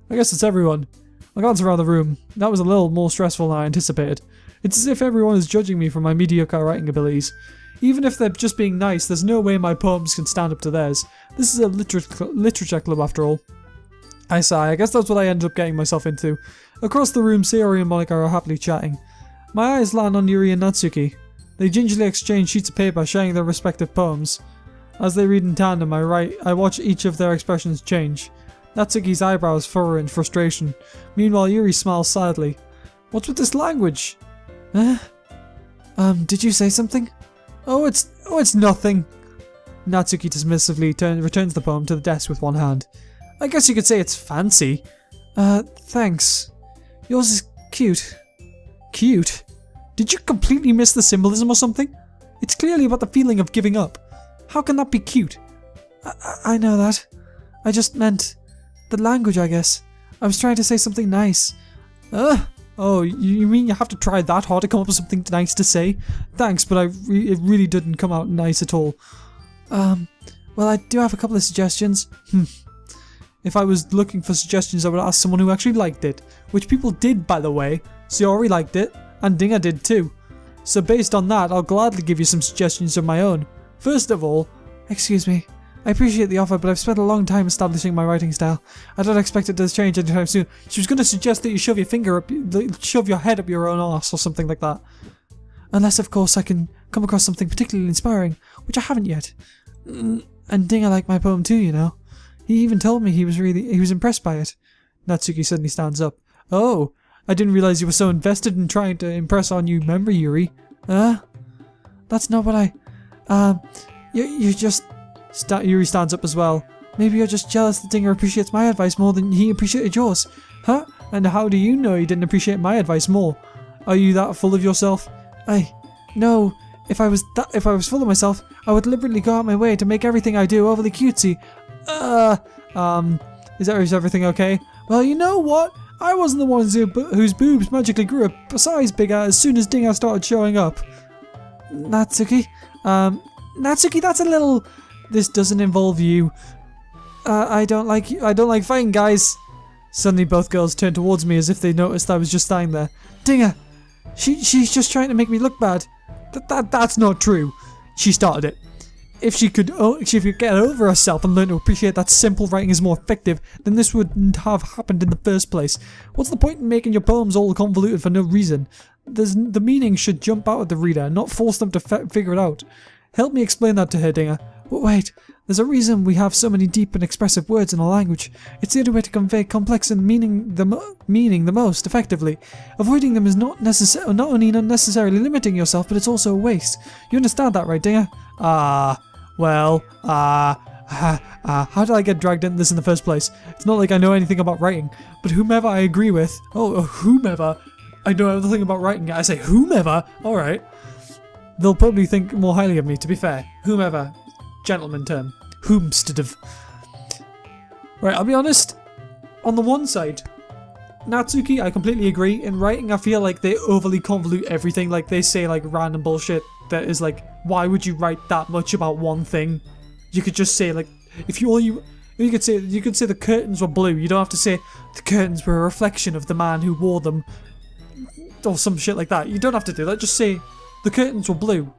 I guess it's everyone. I glance around the room. That was a little more stressful than I anticipated. It's as if everyone is judging me for my mediocre writing abilities. Even if they're just being nice, there's no way my poems can stand up to theirs. This is a literature club after all. I sigh. I guess that's what I ended up getting myself into. Across the room, Sayori and Monika are happily chatting. My eyes land on Yuri and Natsuki. They gingerly exchange sheets of paper, sharing their respective poems. As they read in tandem, I watch each of their expressions change. Natsuki's eyebrows furrow in frustration. Meanwhile, Yuri smiles sadly. What's with this language? Did you say something? Oh, it's nothing. Natsuki dismissively returns the poem to the desk with one hand. I guess you could say it's fancy. Thanks. Yours is cute. Cute? Did you completely miss the symbolism or something? It's clearly about the feeling of giving up. How can that be cute? I know that. I just meant the language, I guess. I was trying to say something nice. Oh, you mean you have to try that hard to come up with something nice to say? Thanks, but it really didn't come out nice at all. Well, I do have a couple of suggestions. If I was looking for suggestions, I would ask someone who actually liked it. Which people did, by the way. Sayori liked it, and Dinga did too. So based on that, I'll gladly give you some suggestions of my own. First of all, excuse me, I appreciate the offer, but I've spent a long time establishing my writing style. I don't expect it to change anytime soon. She was going to suggest that you shove your head up your own arse or something like that. Unless, of course, I can come across something particularly inspiring, which I haven't yet. And Dinga liked my poem too, you know. He even told me he was impressed by it. Natsuki suddenly stands up. Oh, I didn't realize you were so invested in trying to impress our new member, Yuri. That's not what you're just... Yuri stands up as well. Maybe you're just jealous that Dinga appreciates my advice more than he appreciated yours. Huh? And how do you know he didn't appreciate my advice more? Are you that full of yourself? No. If I was full of myself, I would deliberately go out my way to make everything I do overly cutesy. Is everything okay? Well, you know what? I wasn't the one whose boobs magically grew a size bigger as soon as Dinga started showing up. Natsuki? Natsuki, that's a little... This doesn't involve you. I don't like fighting, guys. Suddenly both girls turned towards me as if they noticed I was just standing there. Dinga! She's just trying to make me look bad. That's not true. She started it. If she could get over herself and learn to appreciate that simple writing is more effective, then this wouldn't have happened in the first place. What's the point in making your poems all convoluted for no reason? The meaning should jump out at the reader, not force them to figure it out. Help me explain that to her, Dinga. Wait, there's a reason we have so many deep and expressive words in our language. It's the only way to convey complex and meaning the most effectively. Avoiding them is not only unnecessarily limiting yourself, but it's also a waste. You understand that, right, Dinga? How did I get dragged into this in the first place? It's not like I know anything about writing, but whomever I agree with... whomever... I know everything about writing. I say whomever. Alright. They'll probably think more highly of me, to be fair. Whomever. Gentleman term. Whomstead. Right, I'll be honest. On the one side, Natsuki, I completely agree. In writing, I feel like they overly convolute everything. Like, they say, like, random bullshit that is like, why would you write that much about one thing? You could just say, like, you could say the curtains were blue. You don't have to say the curtains were a reflection of the man who wore them. Or some shit like that. You don't have to do that. Just say the curtains were blue.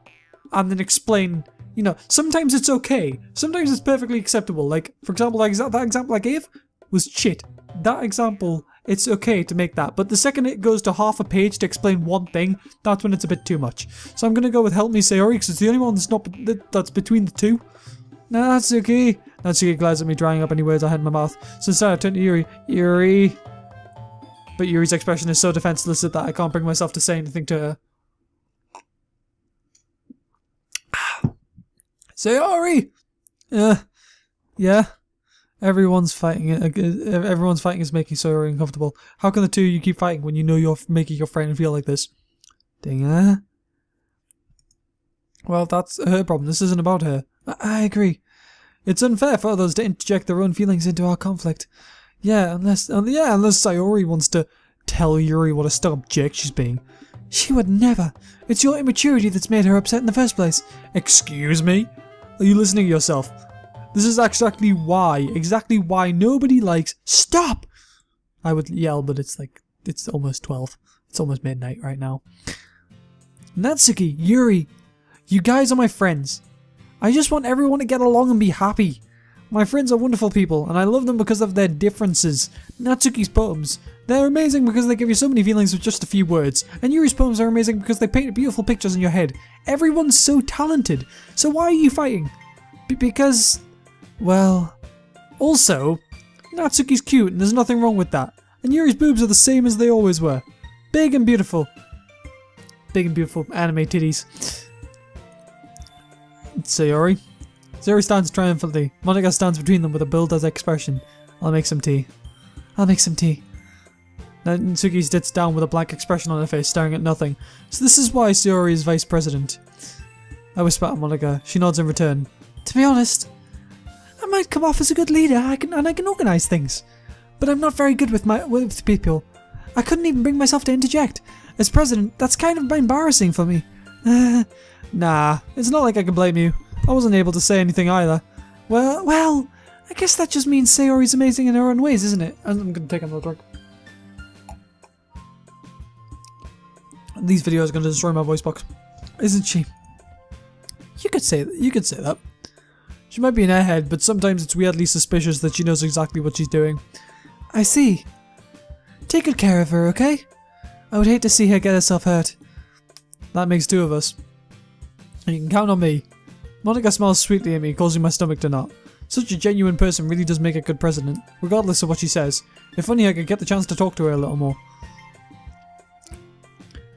And then explain, you know, sometimes it's okay. Sometimes it's perfectly acceptable. Like, for example, that example I gave was shit. That example, it's okay to make that. But the second it goes to half a page to explain one thing, that's when it's a bit too much. So I'm going to go with Help Me Sayori, because it's the only one that's between the two. Natsuki. Natsuki glares at me, drying up any words I had in my mouth. So instead I turn to Yuri. Yuri. But Yuri's expression is so defenseless that I can't bring myself to say anything to her. Sayori! Yeah? Everyone's fighting is making Sayori uncomfortable. How can the two of you keep fighting when you know you're making your friend feel like this? Dinga. Well, that's her problem. This isn't about her. I agree. It's unfair for others to interject their own feelings into our conflict. Unless Sayori wants to tell Yuri what a stuck-up jerk she's being. She would never. It's your immaturity that's made her upset in the first place. Excuse me? Are you listening to yourself? This is exactly why nobody likes... Stop! I would yell, but it's almost 12. It's almost midnight right now. Natsuki, Yuri, you guys are my friends. I just want everyone to get along and be happy. My friends are wonderful people, and I love them because of their differences. Natsuki's poems, they're amazing because they give you so many feelings with just a few words. And Yuri's poems are amazing because they paint beautiful pictures in your head. Everyone's so talented. So why are you fighting? Because... well... Also, Natsuki's cute and there's nothing wrong with that. And Yuri's boobs are the same as they always were. Big and beautiful. Big and beautiful anime titties. Sayori. Sayori stands triumphantly. Monika stands between them with a build-as expression. I'll make some tea. Natsuki sits down with a blank expression on her face, staring at nothing. So this is why Sayori is vice president. I whisper at Monika. She nods in return. To be honest, I might come off as a good leader, I can organise things. But I'm not very good with people. I couldn't even bring myself to interject. As president, that's kind of embarrassing for me. Nah, it's not like I can blame you. I wasn't able to say anything either. Well, I guess that just means Sayori's amazing in her own ways, isn't it? I'm going to take another drink. These videos are going to destroy my voice box. Isn't she? You could say that. She might be an airhead, but sometimes it's weirdly suspicious that she knows exactly what she's doing. I see. Take good care of her, okay? I would hate to see her get herself hurt. That makes 2 of us. And you can count on me. Monica smiles sweetly at me, causing my stomach to knot. Such a genuine person really does make a good president, regardless of what she says. If only I could get the chance to talk to her a little more.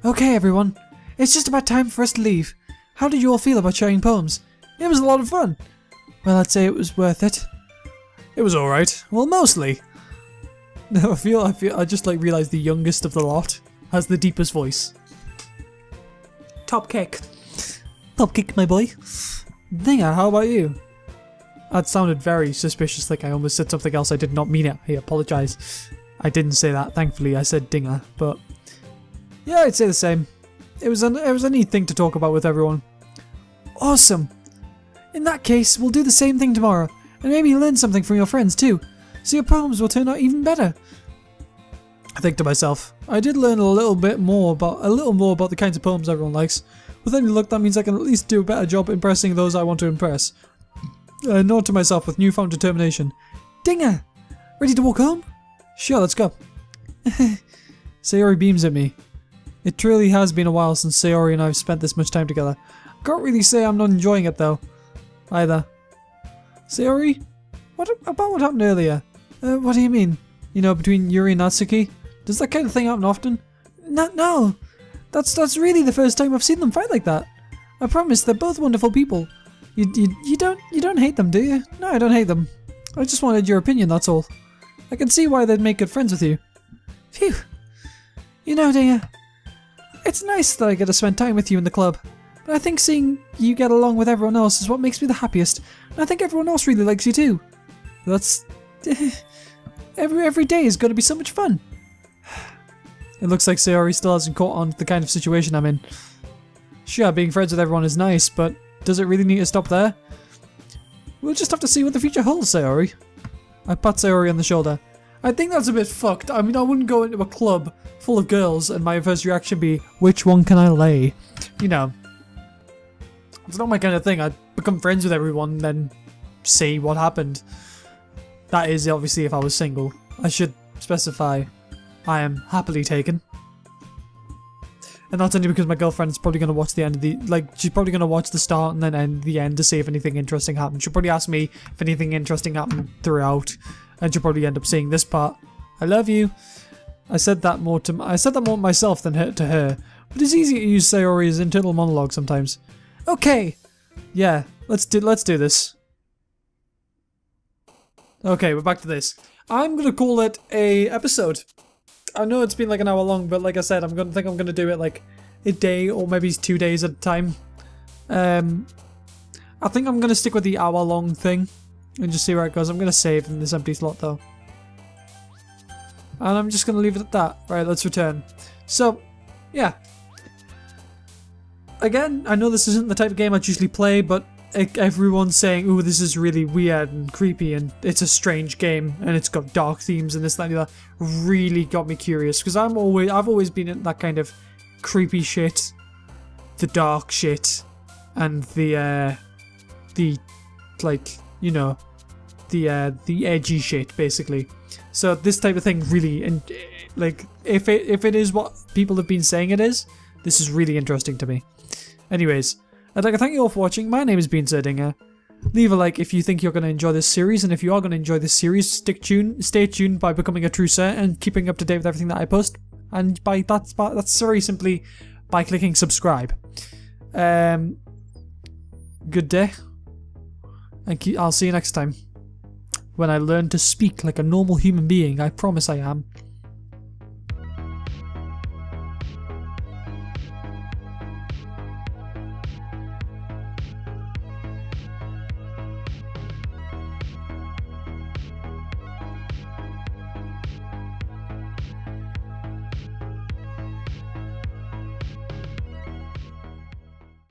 Okay, everyone. It's just about time for us to leave. How did you all feel about sharing poems? It was a lot of fun. Well, I'd say it was worth it. It was alright. Well, mostly. I just realised the youngest of the lot has the deepest voice. Top kick. Top kick, my boy. Dinga, how about you? That sounded very suspicious, like I almost said something else. I did not mean it. I apologise. I didn't say that, thankfully. I said Dinga, but... yeah, I'd say the same. It was a neat thing to talk about with everyone. Awesome. In that case, we'll do the same thing tomorrow, and maybe learn something from your friends too, so your poems will turn out even better. I think to myself, I did learn a little more about the kinds of poems everyone likes. With any luck, that means I can at least do a better job impressing those I want to impress. I nod to myself with newfound determination. Dinga! Ready to walk home? Sure, let's go. Sayori beams at me. It truly has been a while since Sayori and I have spent this much time together. I can't really say I'm not enjoying it though. Either. Sayori? What about what happened earlier? What do you mean? You know, between Yuri and Natsuki? Does that kind of thing happen often? No. That's really the first time I've seen them fight like that. I promise, they're both wonderful people. You don't hate them, do you? No, I don't hate them. I just wanted your opinion, that's all. I can see why they'd make good friends with you. Phew. You know, Dinga, it's nice that I get to spend time with you in the club. But I think seeing you get along with everyone else is what makes me the happiest. And I think everyone else really likes you too. That's... every day is going to be so much fun. It looks like Sayori still hasn't caught on to the kind of situation I'm in. Sure, being friends with everyone is nice, but does it really need to stop there? We'll just have to see what the future holds, Sayori. I pat Sayori on the shoulder. I think that's a bit fucked. I mean, I wouldn't go into a club full of girls and my first reaction be, which one can I lay? You know. It's not my kind of thing. I'd become friends with everyone and then see what happened. That is obviously if I was single. I should specify I am happily taken. And that's only because my girlfriend's probably going to watch the end of the... she's probably going to watch the start and then end the end to see if anything interesting happened. She'll probably ask me if anything interesting happened throughout. And she'll probably end up seeing this part. I love you. I said that more myself than to her. But it's easy to use Sayori's internal monologue sometimes. Okay. Yeah, let's do this. Okay, we're back to this. I'm going to call it a episode. I know it's been like an hour long, but like I said, I'm gonna do it like a day or maybe 2 days at a time. I think I'm gonna stick with the hour long thing and just see where it goes. I'm gonna save in this empty slot though. And I'm just gonna leave it at that. Right, let's return. So, yeah. Again, I know this isn't the type of game I'd usually play, but everyone's saying, ooh, this is really weird and creepy and it's a strange game and it's got dark themes and this, that, and the other, really got me curious because I've always been in that kind of creepy shit, the dark shit, and the edgy shit, basically. So this type of thing really, and like, if it is what people have been saying it is, this is really interesting to me. Anyways, I'd like to thank you all for watching. My name has been Sir Dinga. Leave a like if you think you're going to enjoy this series, and if you are going to enjoy this series, stay tuned by becoming a true sir and keeping up to date with everything that I post. And by that's very simply by clicking subscribe. Good day, and I'll see you next time when I learn to speak like a normal human being. I promise I am.